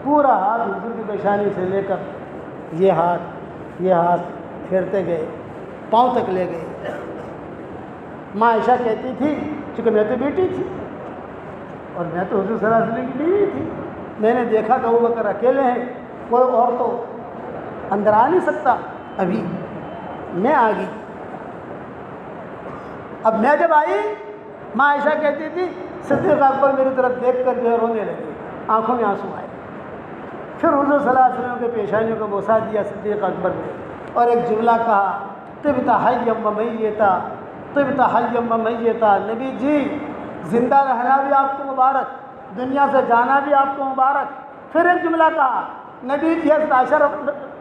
پورا ہاتھ حضور کی پیشانی سے لے کر یہ ہاتھ پھیرتے گئے، پاؤں تک لے گئے۔ ماں عائشہ کہتی تھی چونکہ میں تو بیٹی تھی اور میں تو حضور صلی اللہ علیہ وسلم کی بیوی تھی، میں نے دیکھا کہ ابو بکر اکیلے ہیں، کوئی اور تو اندر آ نہیں سکتا، ابھی میں آ گئی۔ اب میں جب آئی، ماں عائشہ کہتی تھی صدیق اکبر میری طرف دیکھ کر جو ہے رونے لگے، آنکھوں میں آنسو آئے۔ پھر حضور صلی اللہ علیہ وسلم کے پیشانیوں کو بوسہ دیا صدیق اکبر نے اور ایک جملہ کہا، طبت حیا و میتا، طبت حیا و میتا۔ نبی جی زندہ رہنا بھی آپ کو مبارک، دنیا سے جانا بھی آپ کو مبارک۔ پھر ایک جملہ کہا، نبی جی حضرت عائشہ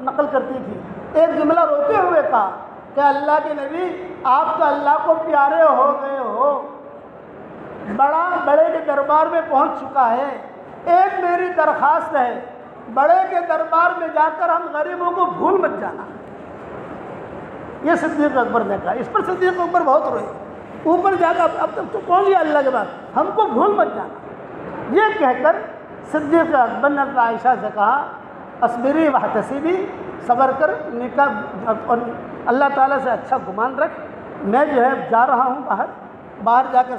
نقل کرتی تھی، ایک جملہ روتے ہوئے کہا کہ اللہ کے نبی آپ تو اللہ کو پیارے ہو گئے ہو، بڑے کے دربار میں پہنچ چکا ہے، ایک میری درخواست ہے، بڑے کے دربار میں جا کر ہم غریبوں کو بھول مت جانا۔ یہ صدیق اکبر نے کہا، اس پر صدیق اکبر بہت روئے، اوپر جا کر اب تک تو پہنچ گیا اللہ کے بعد، ہم کو بھول مت جانا۔ یہ کہہ کر صدیق اکبر نے عائشہ سے کہا اصبری واحتسبی، صبر کر، نکاح اور اللہ تعالیٰ سے اچھا گمان رکھ، میں جو ہے جا رہا ہوں باہر جا کر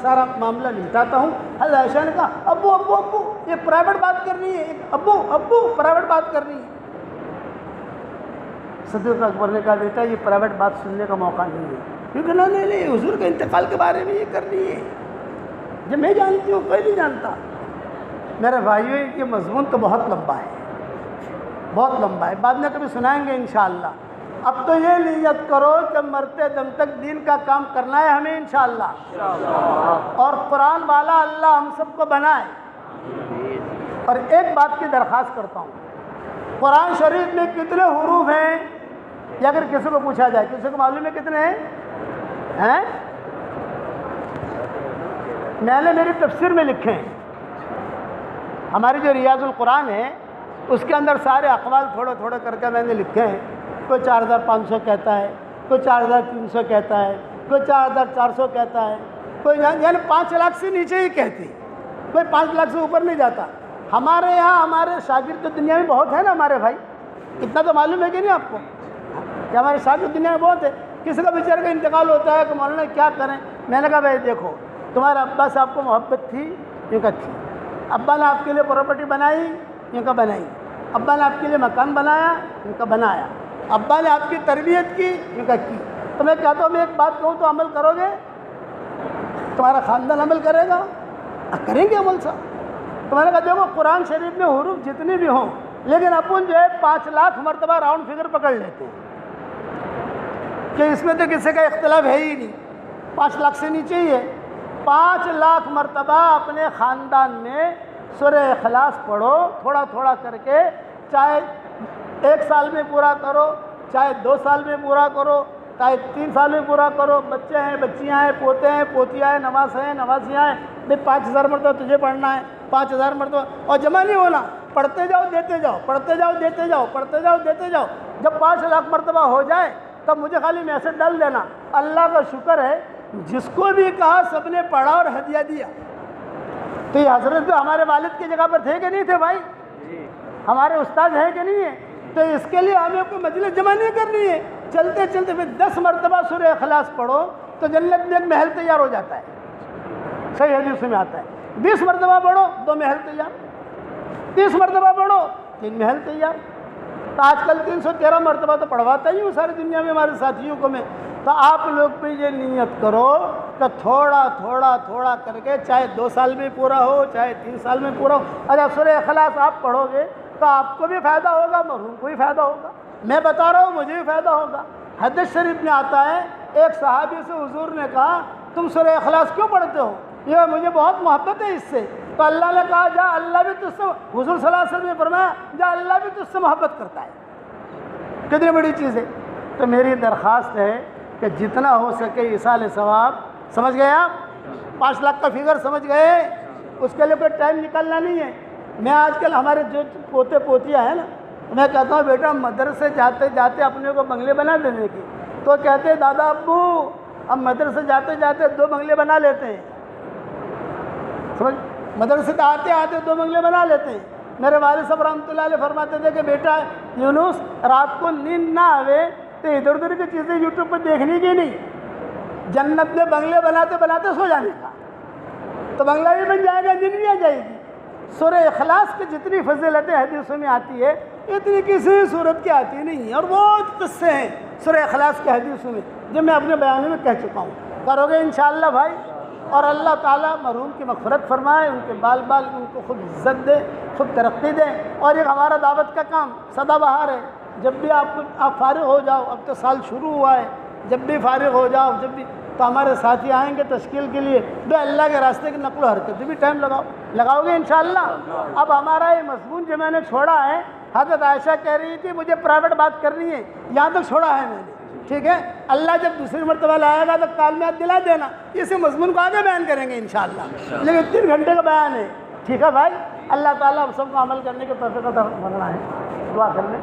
سارا معاملہ نمٹاتا ہوں۔ حضرت عائشہ نے کہا ابو ابو ابو یہ پرائیویٹ بات کرنی ہے، ابو ابو پرائیویٹ بات کرنی ہے۔ صدیق اکبر نے کہا بیٹا یہ پرائیویٹ بات سننے کا موقع نہیں ہے، کیونکہ نہیں حضور کے انتقال کے بارے میں یہ کرنی ہے، جب میں جانتی ہوں کوئی نہیں جانتا۔ میرے بھائیوں یہ مضمون تو بہت لمبا ہے، بہت لمبا ہے، بعد میں کبھی سنائیں گے انشاءاللہ۔ اب تو یہ نیت کرو کہ مرتے دم تک دین کا کام کرنا ہے ہمیں انشاءاللہ، اور قرآن والا اللہ ہم سب کو بنائے۔ اور ایک بات کی درخواست کرتا ہوں، قرآن شریف میں کتنے حروف ہیں؟ یہ اگر کسی کو پوچھا جائے، کسی کو معلوم ہے کتنے ہیں؟ میں نے میری تفسیر میں لکھے ہیں، ہماری جو ریاض القرآن ہے اس کے اندر سارے اقوال تھوڑے تھوڑے کر کے میں نے لکھے ہیں۔ کوئی 4500 کہتا ہے، کوئی 4300 کہتا ہے، کوئی 4400 کہتا ہے، کوئی یعنی 5 لاکھ سے نیچے ہی کہتی، کوئی 5 لاکھ سے اوپر نہیں جاتا۔ ہمارے یہاں ہمارے شاگرد تو دنیا میں بہت ہے نا ہمارے بھائی، اتنا تو معلوم ہے کہ نہیں آپ کو کہ ہمارے شاگرد دنیا میں بہت ہے۔ کسی کا بیچارے کا انتقال ہوتا ہے کہ مولانا کیا کریں؟ میں نے کہا بھائی دیکھو، تمہارے ابا سے آپ کو محبت تھی، یوں کہ تھی، ابا نے آپ کے لیے پراپرٹی بنائی، یوں کہ بنائی، ابا نے آپ کے لیے مکان بنایا، یوں کہ بنایا، ابا نے آپ کی تربیت کی، یوں کہ کی۔ تو میں کہتا ہوں میں ایک بات کہوں تو عمل کرو گے؟ تمہارا خاندان عمل کرے گا؟ کریں گے عمل صاحب۔ تو میں نے کہا دیکھو قرآن شریف میں حروف جتنی بھی ہوں، لیکن اپن جو ہے 5 لاکھ مرتبہ راؤنڈ فگر پکڑ لیتے ہیں کہ اس میں تو کسی کا اختلاف ہے ہی نہیں، 5 لاکھ سے نیچے ہی ہے۔ 5 لاکھ مرتبہ اپنے خاندان میں سورہ اخلاص پڑھو، تھوڑا تھوڑا کر کے، چاہے 1 سال میں پورا کرو، چاہے 2 سال میں پورا کرو، چاہے 3 سال میں پورا کرو، بچے ہیں، بچیاں ہیں، پوتے ہیں، پوتیاں ہیں، نواسے ہیں، نواسیاں ہیں، بھائی 5000 مرتبہ تجھے پڑھنا ہے، 5000 مرتبہ، اور جمع نہیں ہونا، پڑھتے جاؤ دیتے جاؤ، پڑھتے جاؤ دیتے جاؤ، پڑھتے جاؤ دیتے جاؤ۔ جب 5 لاکھ مرتبہ ہو جائے تب مجھے خالی میسج ڈال دینا۔ اللہ کا شکر ہے جس کو بھی کہا سب نے پڑھا اور ہدیہ دیا۔ تو یہ حضرت بھی ہمارے والد کی جگہ پر تھے کہ نہیں تھے بھائی؟ ہمارے استاد ہیں کہ نہیں ہیں؟ تو اس کے لیے ہمیں کوئی مجلس جمع نہیں کرنی ہے، چلتے چلتے پھر 10 مرتبہ سورہ اخلاص پڑھو تو جنت میں ایک محل تیار ہو جاتا ہے، صحیح حدیث میں آتا ہے۔ 20 مرتبہ پڑھو 2 محل تیار، 30 مرتبہ پڑھو 3 محل تیار۔ تو آج کل 313 مرتبہ تو پڑھواتا ہی ہوں ساری دنیا میں ہمارے ساتھیوں کو میں۔ تو آپ لوگ بھی یہ نیت کرو کہ تھوڑا تھوڑا تھوڑا کر کے، چاہے 2 سال میں پورا ہو، چاہے 3 سال میں پورا ہو، اگر سورہ اخلاص آپ پڑھو گے تو آپ کو بھی فائدہ ہوگا، مرحوم کو بھی فائدہ ہوگا، میں بتا رہا ہوں مجھے بھی فائدہ ہوگا۔ حدیث شریف میں آتا ہے ایک صحابی سے حضور نے کہا تم سورہ اخلاص کیوں پڑھتے ہو؟ یہ مجھے بہت محبت ہے اس سے۔ تو اللہ نے کہا جا اللہ بھی تجھ سے، حضور صلی اللہ علیہ وسلم نے فرمایا جا اللہ بھی تجھ سے محبت کرتا ہے۔ کتنی بڑی چیز ہے۔ تو میری درخواست ہے کہ جتنا ہو سکے ایصال ثواب، سمجھ گئے آپ؟ 5 لاکھ کا فگر سمجھ گئے؟ اس کے لیے کوئی ٹائم نکالنا نہیں ہے۔ میں آج کل ہمارے جو پوتے پوتیاں ہیں نا، میں کہتا ہوں بیٹا مدرسے جاتے جاتے اپنے کو بنگلے بنا دینے کی، تو کہتے دادا ابو ہم مدرسے جاتے جاتے 2 بنگلے بنا لیتے ہیں، سمجھ؟ مدرسے آتے آتے 2 بنگلے بنا لیتے ہیں۔ میرے والد صاحب رحمۃ اللہ علیہ فرماتے تھے کہ بیٹا یونس رات کو نیند نہ آوے تو ادھر ادھر کی چیزیں یوٹیوب پہ دیکھنے کی نہیں، جنت میں بنگلے بناتے بناتے سو جانے کا، تو بنگلہ بھی بن جائے گا، دن بھی آ جائے گی۔ سورہ اخلاص کی جتنی فضیلتیں حدیثوں میں آتی ہے اتنی کسی صورت کی آتی نہیں ہے، اور بہت قصے ہیں سورہ اخلاص کے حدیثوں میں جو میں اپنے بیان میں کہہ چکا ہوں۔ کرو گے انشاءاللہ بھائی، اور اللہ تعالیٰ مرحوم کی مغفرت فرمائے، ان کے بال بال ان کو خود عزت دے، خود ترقی دے۔ اور ایک ہمارا دعوت کا کام سدا بہار ہے، جب بھی آپ فارغ ہو جاؤ، اب تو سال شروع ہوا ہے، جب بھی فارغ ہو جاؤ، جب بھی تو ہمارے ساتھی آئیں گے تشکیل کے لیے، تو اللہ کے راستے کی نقل و حرکت بھی ٹائم لگاؤ گے انشاءاللہ۔ اب ہمارا یہ مضمون جو میں نے چھوڑا ہے، حضرت عائشہ کہہ رہی تھی مجھے پرائیویٹ بات کرنی ہے، یہاں تک چھوڑا ہے میں نے، ٹھیک ہے؟ اللہ جب دوسری مرتبہ لائے گا تو کال میں دلا دینا، اسی مضمون کو آگے بیان کریں گے انشاءاللہ، لیکن 3 گھنٹے کا بیان ہے، ٹھیک ہے بھائی؟ اللہ تعالیٰ ہم سب کو عمل کرنے کے توفیق عطا فرمائے۔ دعا کر لیں۔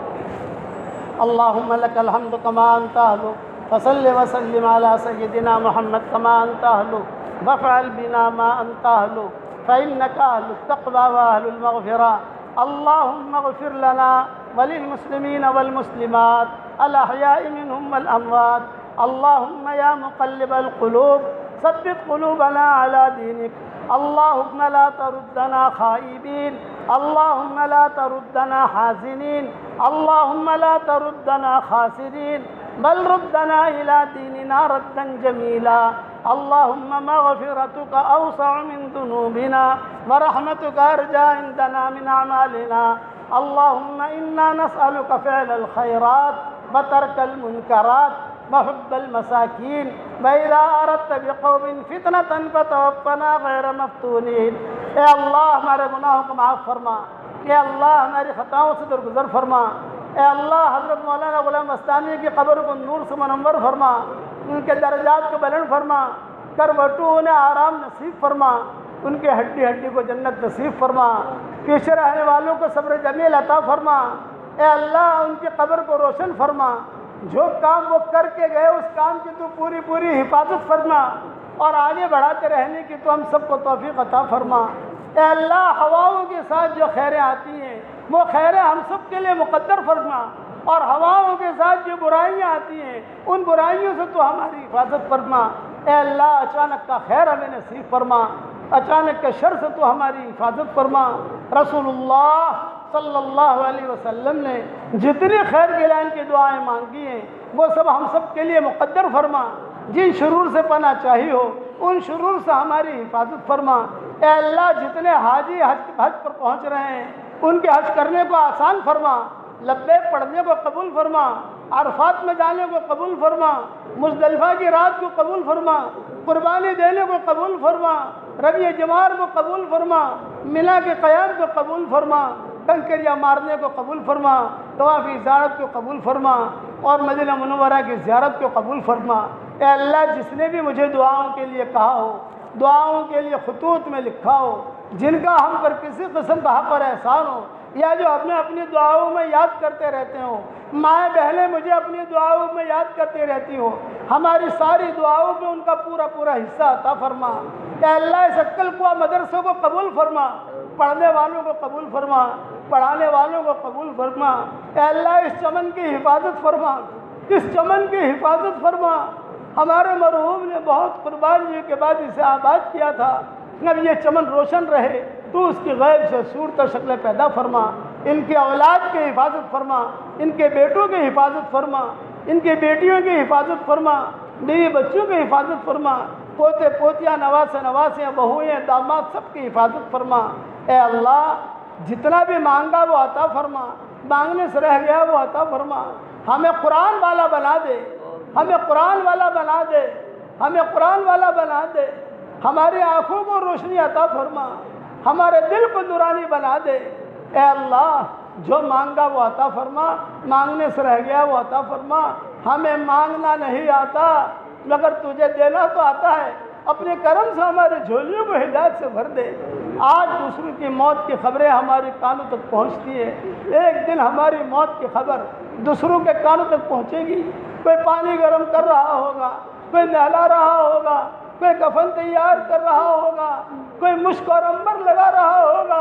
اللہم لک الحمد کما انت اہل، فصل وسلم علی سیدنا محمد کما انت اہل، وافعل بنا ما انت اہل، فانک اہل التقوی واہل المغفرہ۔ اللہم اغفر لنا وللمسلمین والمسلمات الاحیاء منهم والاموات۔ اللہم یا مقلب القلوب ثبت قلوبنا علی دینک۔ اللہم لا تردنا خائبین، اللہم لا تردنا حازنین، اللہم لا تردنا خاسرین، بل ردنا الى دیننا ردا جمیلا۔ اللہم مغفرتک اوسع من ذنوبنا ورحمتک ارجى عندنا من اعمالنا۔ اللہم انا نسألک فعل الخیرات وترک المنکرات وحب المساکین، وإذا أردت بقوم فتنة فتوفنا غیر مفتونین۔ اے اللہ ہمارے گناہوں کو معاف فرما، اے اللہ ہماری خطاؤں سے درگزر فرما، اے اللہ حضرت مولانا غلام مستانی کی قبر کو نور سے منور فرما، ان کے درجات کو بلند فرما، کروٹوں انہیں آرام نصیب فرما، ان کے ہڈی ہڈی کو جنت نصیب فرما، پیچھے رہنے والوں کو صبر جمیل عطا فرما۔ اے اللہ ان کی قبر کو روشن فرما، جو کام وہ کر کے گئے اس کام کی تو پوری پوری حفاظت فرما، اور آگے بڑھاتے رہنے کی تو ہم سب کو توفیق عطا فرما۔ اے اللہ ہواؤں کے ساتھ جو خیریں آتی ہیں وہ خیریں ہم سب کے لیے مقدر فرما، اور ہواؤں کے ساتھ جو برائیاں آتی ہیں ان برائیوں سے تو ہماری حفاظت فرما۔ اے اللہ اچانک کا خیر ہمیں نصیب فرما، اچانک کے شر سے تو ہماری حفاظت فرما۔ رسول اللہ صلی اللہ علیہ وسلم نے جتنی خیر کے لائن کی دعائیں مانگی ہیں وہ سب ہم سب کے لیے مقدر فرما۔ جن شرور سے پناہ چاہی ہو ان شرور سے ہماری حفاظت فرما۔ اے اللہ جتنے حاجی حج پر پہنچ رہے ہیں ان کے حج کرنے کو آسان فرما، لبیک پڑھنے کو قبول فرما، عرفات میں جانے کو قبول فرما، مزدلفہ کی رات کو قبول فرما، قربانی دینے کو قبول فرما، ربیع جمار کو قبول فرما، منی کے قیام کو قبول فرما، کنکریاں مارنے کو قبول فرما، طواف زیارت کو قبول فرما، اور مدینہ منورہ کی زیارت کو قبول فرما۔ اے اللہ جس نے بھی مجھے دعاؤں کے لیے کہا ہو، دعاؤں کے لیے خطوط میں لکھا ہو، جن کا ہم پر کسی قسم کا حق اور احسان ہو، یا جو ہمیں اپنی دعاؤں میں یاد کرتے رہتے ہوں، مائیں بہنیں مجھے اپنی دعاؤں میں یاد کرتی رہتی ہوں، ہماری ساری دعاؤں میں ان کا پورا پورا حصہ عطا فرما۔ اے اللہ اس عقل کو مدرسوں کو قبول فرما، پڑھنے والوں کو قبول فرما، پڑھانے والوں کو قبول فرما۔ اے اللہ اس چمن کی حفاظت فرما، اس چمن کی حفاظت فرما۔ ہمارے مرحوم نے بہت قربانی کے بعد اسے آباد کیا تھا، اب یہ چمن روشن رہے تو اس کی غیب سے صورت و شکل پیدا فرما۔ ان کی اولاد کی حفاظت فرما، ان کے بیٹوں کی حفاظت فرما، ان کی بیٹیوں کی حفاظت فرما، بیوی بچوں کی حفاظت فرما، پوتے پوتیاں نواسے نواسیاں بہوئیں داماد سب کی حفاظت فرما۔ اے اللہ جتنا بھی مانگا وہ عطا فرما، مانگنے سے رہ گیا وہ عطا فرما۔ ہمیں قرآن والا بنا دے، ہمیں قرآن والا بنا دے، ہمیں قرآن والا بنا دے، ہماری آنکھوں کو روشنی عطا فرما، ہمارے دل کو نورانی بنا دے۔ اے اللہ جو مانگا وہ عطا فرما، مانگنے سے رہ گیا وہ عطا فرما۔ ہمیں مانگنا نہیں آتا مگر تجھے دینا تو آتا ہے، اپنے کرم سے ہمارے جھولیوں کو ہدایت سے بھر دے۔ آج دوسروں کی موت کی خبریں ہماری کانوں تک پہنچتی ہے، ایک دن ہماری موت کی خبر دوسروں کے کانوں تک پہنچے گی۔ کوئی پانی گرم کر رہا ہوگا، کوئی نہلا رہا ہوگا، کوئی کفن تیار کر رہا ہوگا، کوئی مشک اور عنبر لگا رہا ہوگا،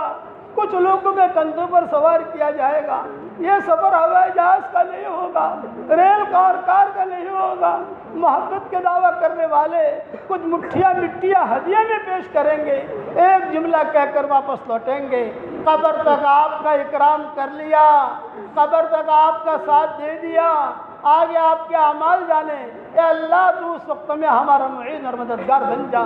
کچھ لوگوں کے کندھوں پر سوار کیا جائے گا۔ یہ سفر ہوائی جہاز کا نہیں ہوگا، ریل کار کا نہیں ہوگا۔ محبت کے دعویٰ کرنے والے کچھ مٹھیاں ہدیہ میں پیش کریں گے، ایک جملہ کہہ کر واپس لوٹیں گے، قبر تک آپ کا اکرام کر لیا، قبر تک آپ کا ساتھ دے دیا، آگے آپ کے اعمال جانے۔ اے اللہ تو اس وقت میں ہمارا معین اور مددگار بن جا،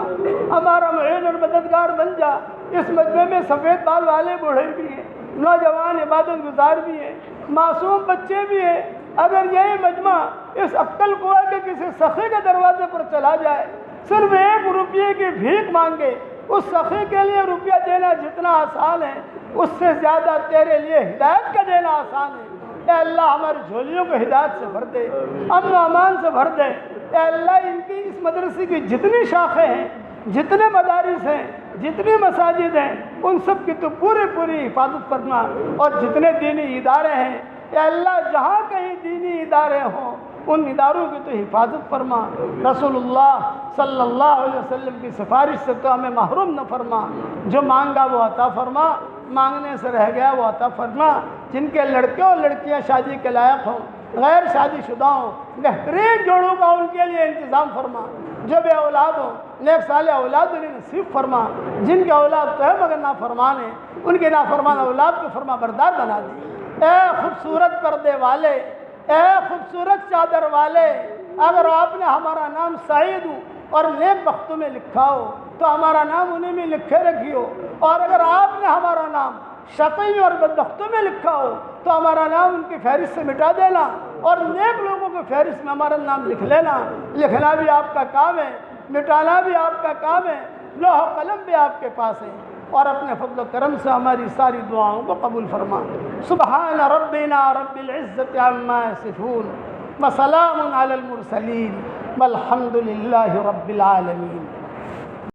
ہمارا معین اور مددگار بن جا۔ اس مجمع میں سفید بال والے بوڑھے بھی ہیں، نوجوان عبادت گزار بھی ہیں، معصوم بچے بھی ہیں۔ اگر یہی مجمع اس عقل قوہ کے کسی سخی کے دروازے پر چلا جائے، صرف 1 روپیے کی بھیک مانگے، اس سخی کے لیے روپیہ دینا جتنا آسان ہے، اس سے زیادہ تیرے لیے ہدایت کا دینا آسان ہے۔ اے اللہ ہماری جھولیوں کو ہدایت سے بھر دے، امن و امان سے بھر دے۔ اے اللہ ان کی اس مدرسے کی جتنی شاخیں ہیں، جتنے مدارس ہیں، جتنی مساجد ہیں، ان سب کی تو پوری حفاظت فرما، اور جتنے دینی ادارے ہیں اے اللہ جہاں کہیں دینی ادارے ہوں ان اداروں کی تو حفاظت فرما۔ رسول اللہ صلی اللہ علیہ وسلم کی سفارش سے تو ہمیں محروم نہ فرما۔ جو مانگا وہ عطا فرما، مانگنے سے رہ گیا وہ عطا فرما۔ جن کے لڑکے اور لڑکیاں شادی کے لائق ہوں، غیر شادی شدہ ہوں، بہترین جوڑوں کا ان کے لیے انتظام فرما۔ جو بے اولاد ہوں نیک صالح اولاد انہیں نصیب فرما۔ جن کے اولاد تو ہے مگر نافرمان ہیں، ان کے نافرمان اولاد کو فرما بردار بنا دے۔ اے خوبصورت پردے والے، اے خوبصورت چادر والے، اگر آپ نے ہمارا نام سعید اور نیک بختوں میں لکھا ہو تو ہمارا نام انہیں میں لکھے رکھیو، اور اگر آپ نے ہمارا نام شقی اور بدبختوں میں لکھا ہو تو ہمارا نام ان کی فہرست سے مٹا دینا، اور نیک لوگوں کی فہرست میں ہمارا نام لکھ لینا۔ لکھنا بھی آپ کا کام ہے، مٹانا بھی آپ کا کام ہے، لوح و قلم بھی آپ کے پاس ہے، اور اپنے فضل و کرم سے ہماری ساری دعاؤں کو قبول فرما۔ سبحان ربنا رب العزت عما یصفون وسلام علی المرسلین والحمد للہ رب العالمین۔